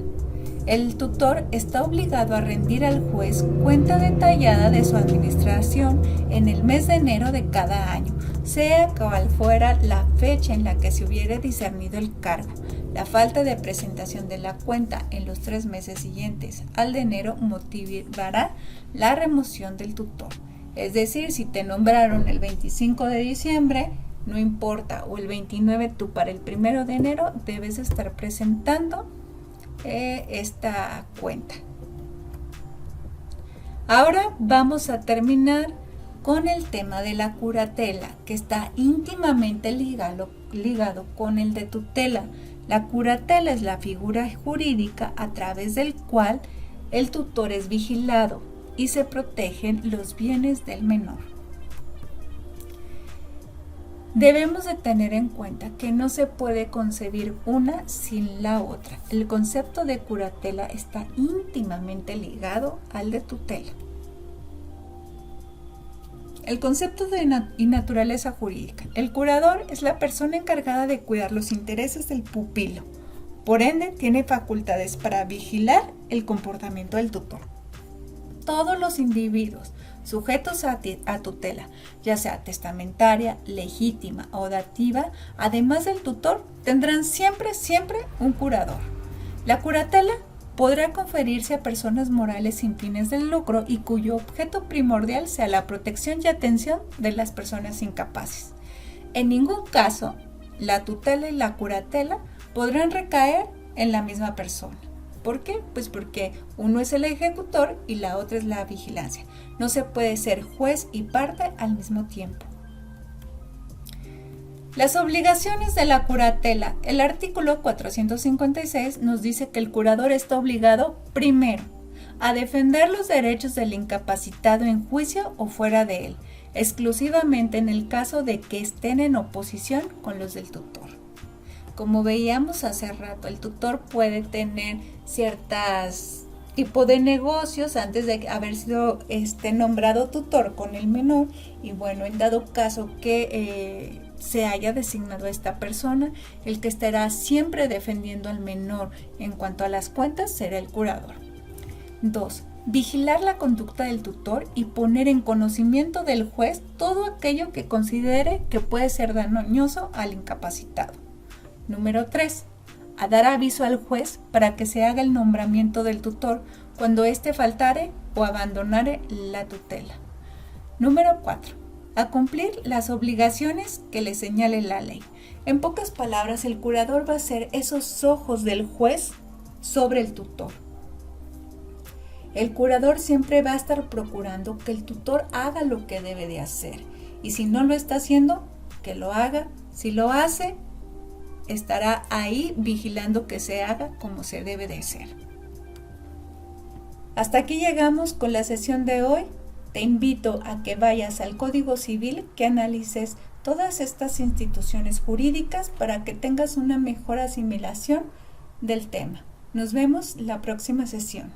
El tutor está obligado a rendir al juez cuenta detallada de su administración en el mes de enero de cada año, sea cual fuera la fecha en la que se hubiere discernido el cargo. La falta de presentación de la cuenta en los 3 meses siguientes al de enero motivará la remoción del tutor. Es decir, si te nombraron el 25 de diciembre, no importa, o el 29, tú para el 1 de enero debes estar presentando esta cuenta. Ahora vamos a terminar con el tema de la curatela, que está íntimamente ligado con el de tutela. La curatela es la figura jurídica a través del cual el tutor es vigilado y se protegen los bienes del menor. Debemos de tener en cuenta que no se puede concebir una sin la otra. El concepto de curatela está íntimamente ligado al de tutela. El concepto de naturaleza jurídica. El curador es la persona encargada de cuidar los intereses del pupilo. Por ende, tiene facultades para vigilar el comportamiento del tutor. Todos los individuos sujetos a tutela, ya sea testamentaria, legítima o dativa, además del tutor, tendrán siempre un curador. La curatela podrá conferirse a personas morales sin fines de lucro y cuyo objeto primordial sea la protección y atención de las personas incapaces. En ningún caso, la tutela y la curatela podrán recaer en la misma persona. ¿Por qué? Pues porque uno es el ejecutor y la otra es la vigilancia. No se puede ser juez y parte al mismo tiempo. Las obligaciones de la curatela. El artículo 456 nos dice que el curador está obligado, primero, a defender los derechos del incapacitado en juicio o fuera de él, exclusivamente en el caso de que estén en oposición con los del tutor. Como veíamos hace rato, el tutor puede tener ciertas tipo de negocios antes de haber sido nombrado tutor con el menor, y bueno, en dado caso que se haya designado a esta persona, el que estará siempre defendiendo al menor en cuanto a las cuentas será el curador. 2. Vigilar la conducta del tutor y poner en conocimiento del juez todo aquello que considere que puede ser dañoso al incapacitado. Número 3. A dar aviso al juez para que se haga el nombramiento del tutor cuando éste faltare o abandonare la tutela. Número 4. A cumplir las obligaciones que le señale la ley. En pocas palabras, el curador va a ser esos ojos del juez sobre el tutor. El curador siempre va a estar procurando que el tutor haga lo que debe de hacer, y si no lo está haciendo, que lo haga. Si lo hace, estará ahí vigilando que se haga como se debe de hacer. Hasta aquí llegamos con la sesión de hoy. Te invito a que vayas al Código Civil, que analices todas estas instituciones jurídicas para que tengas una mejor asimilación del tema. Nos vemos la próxima sesión.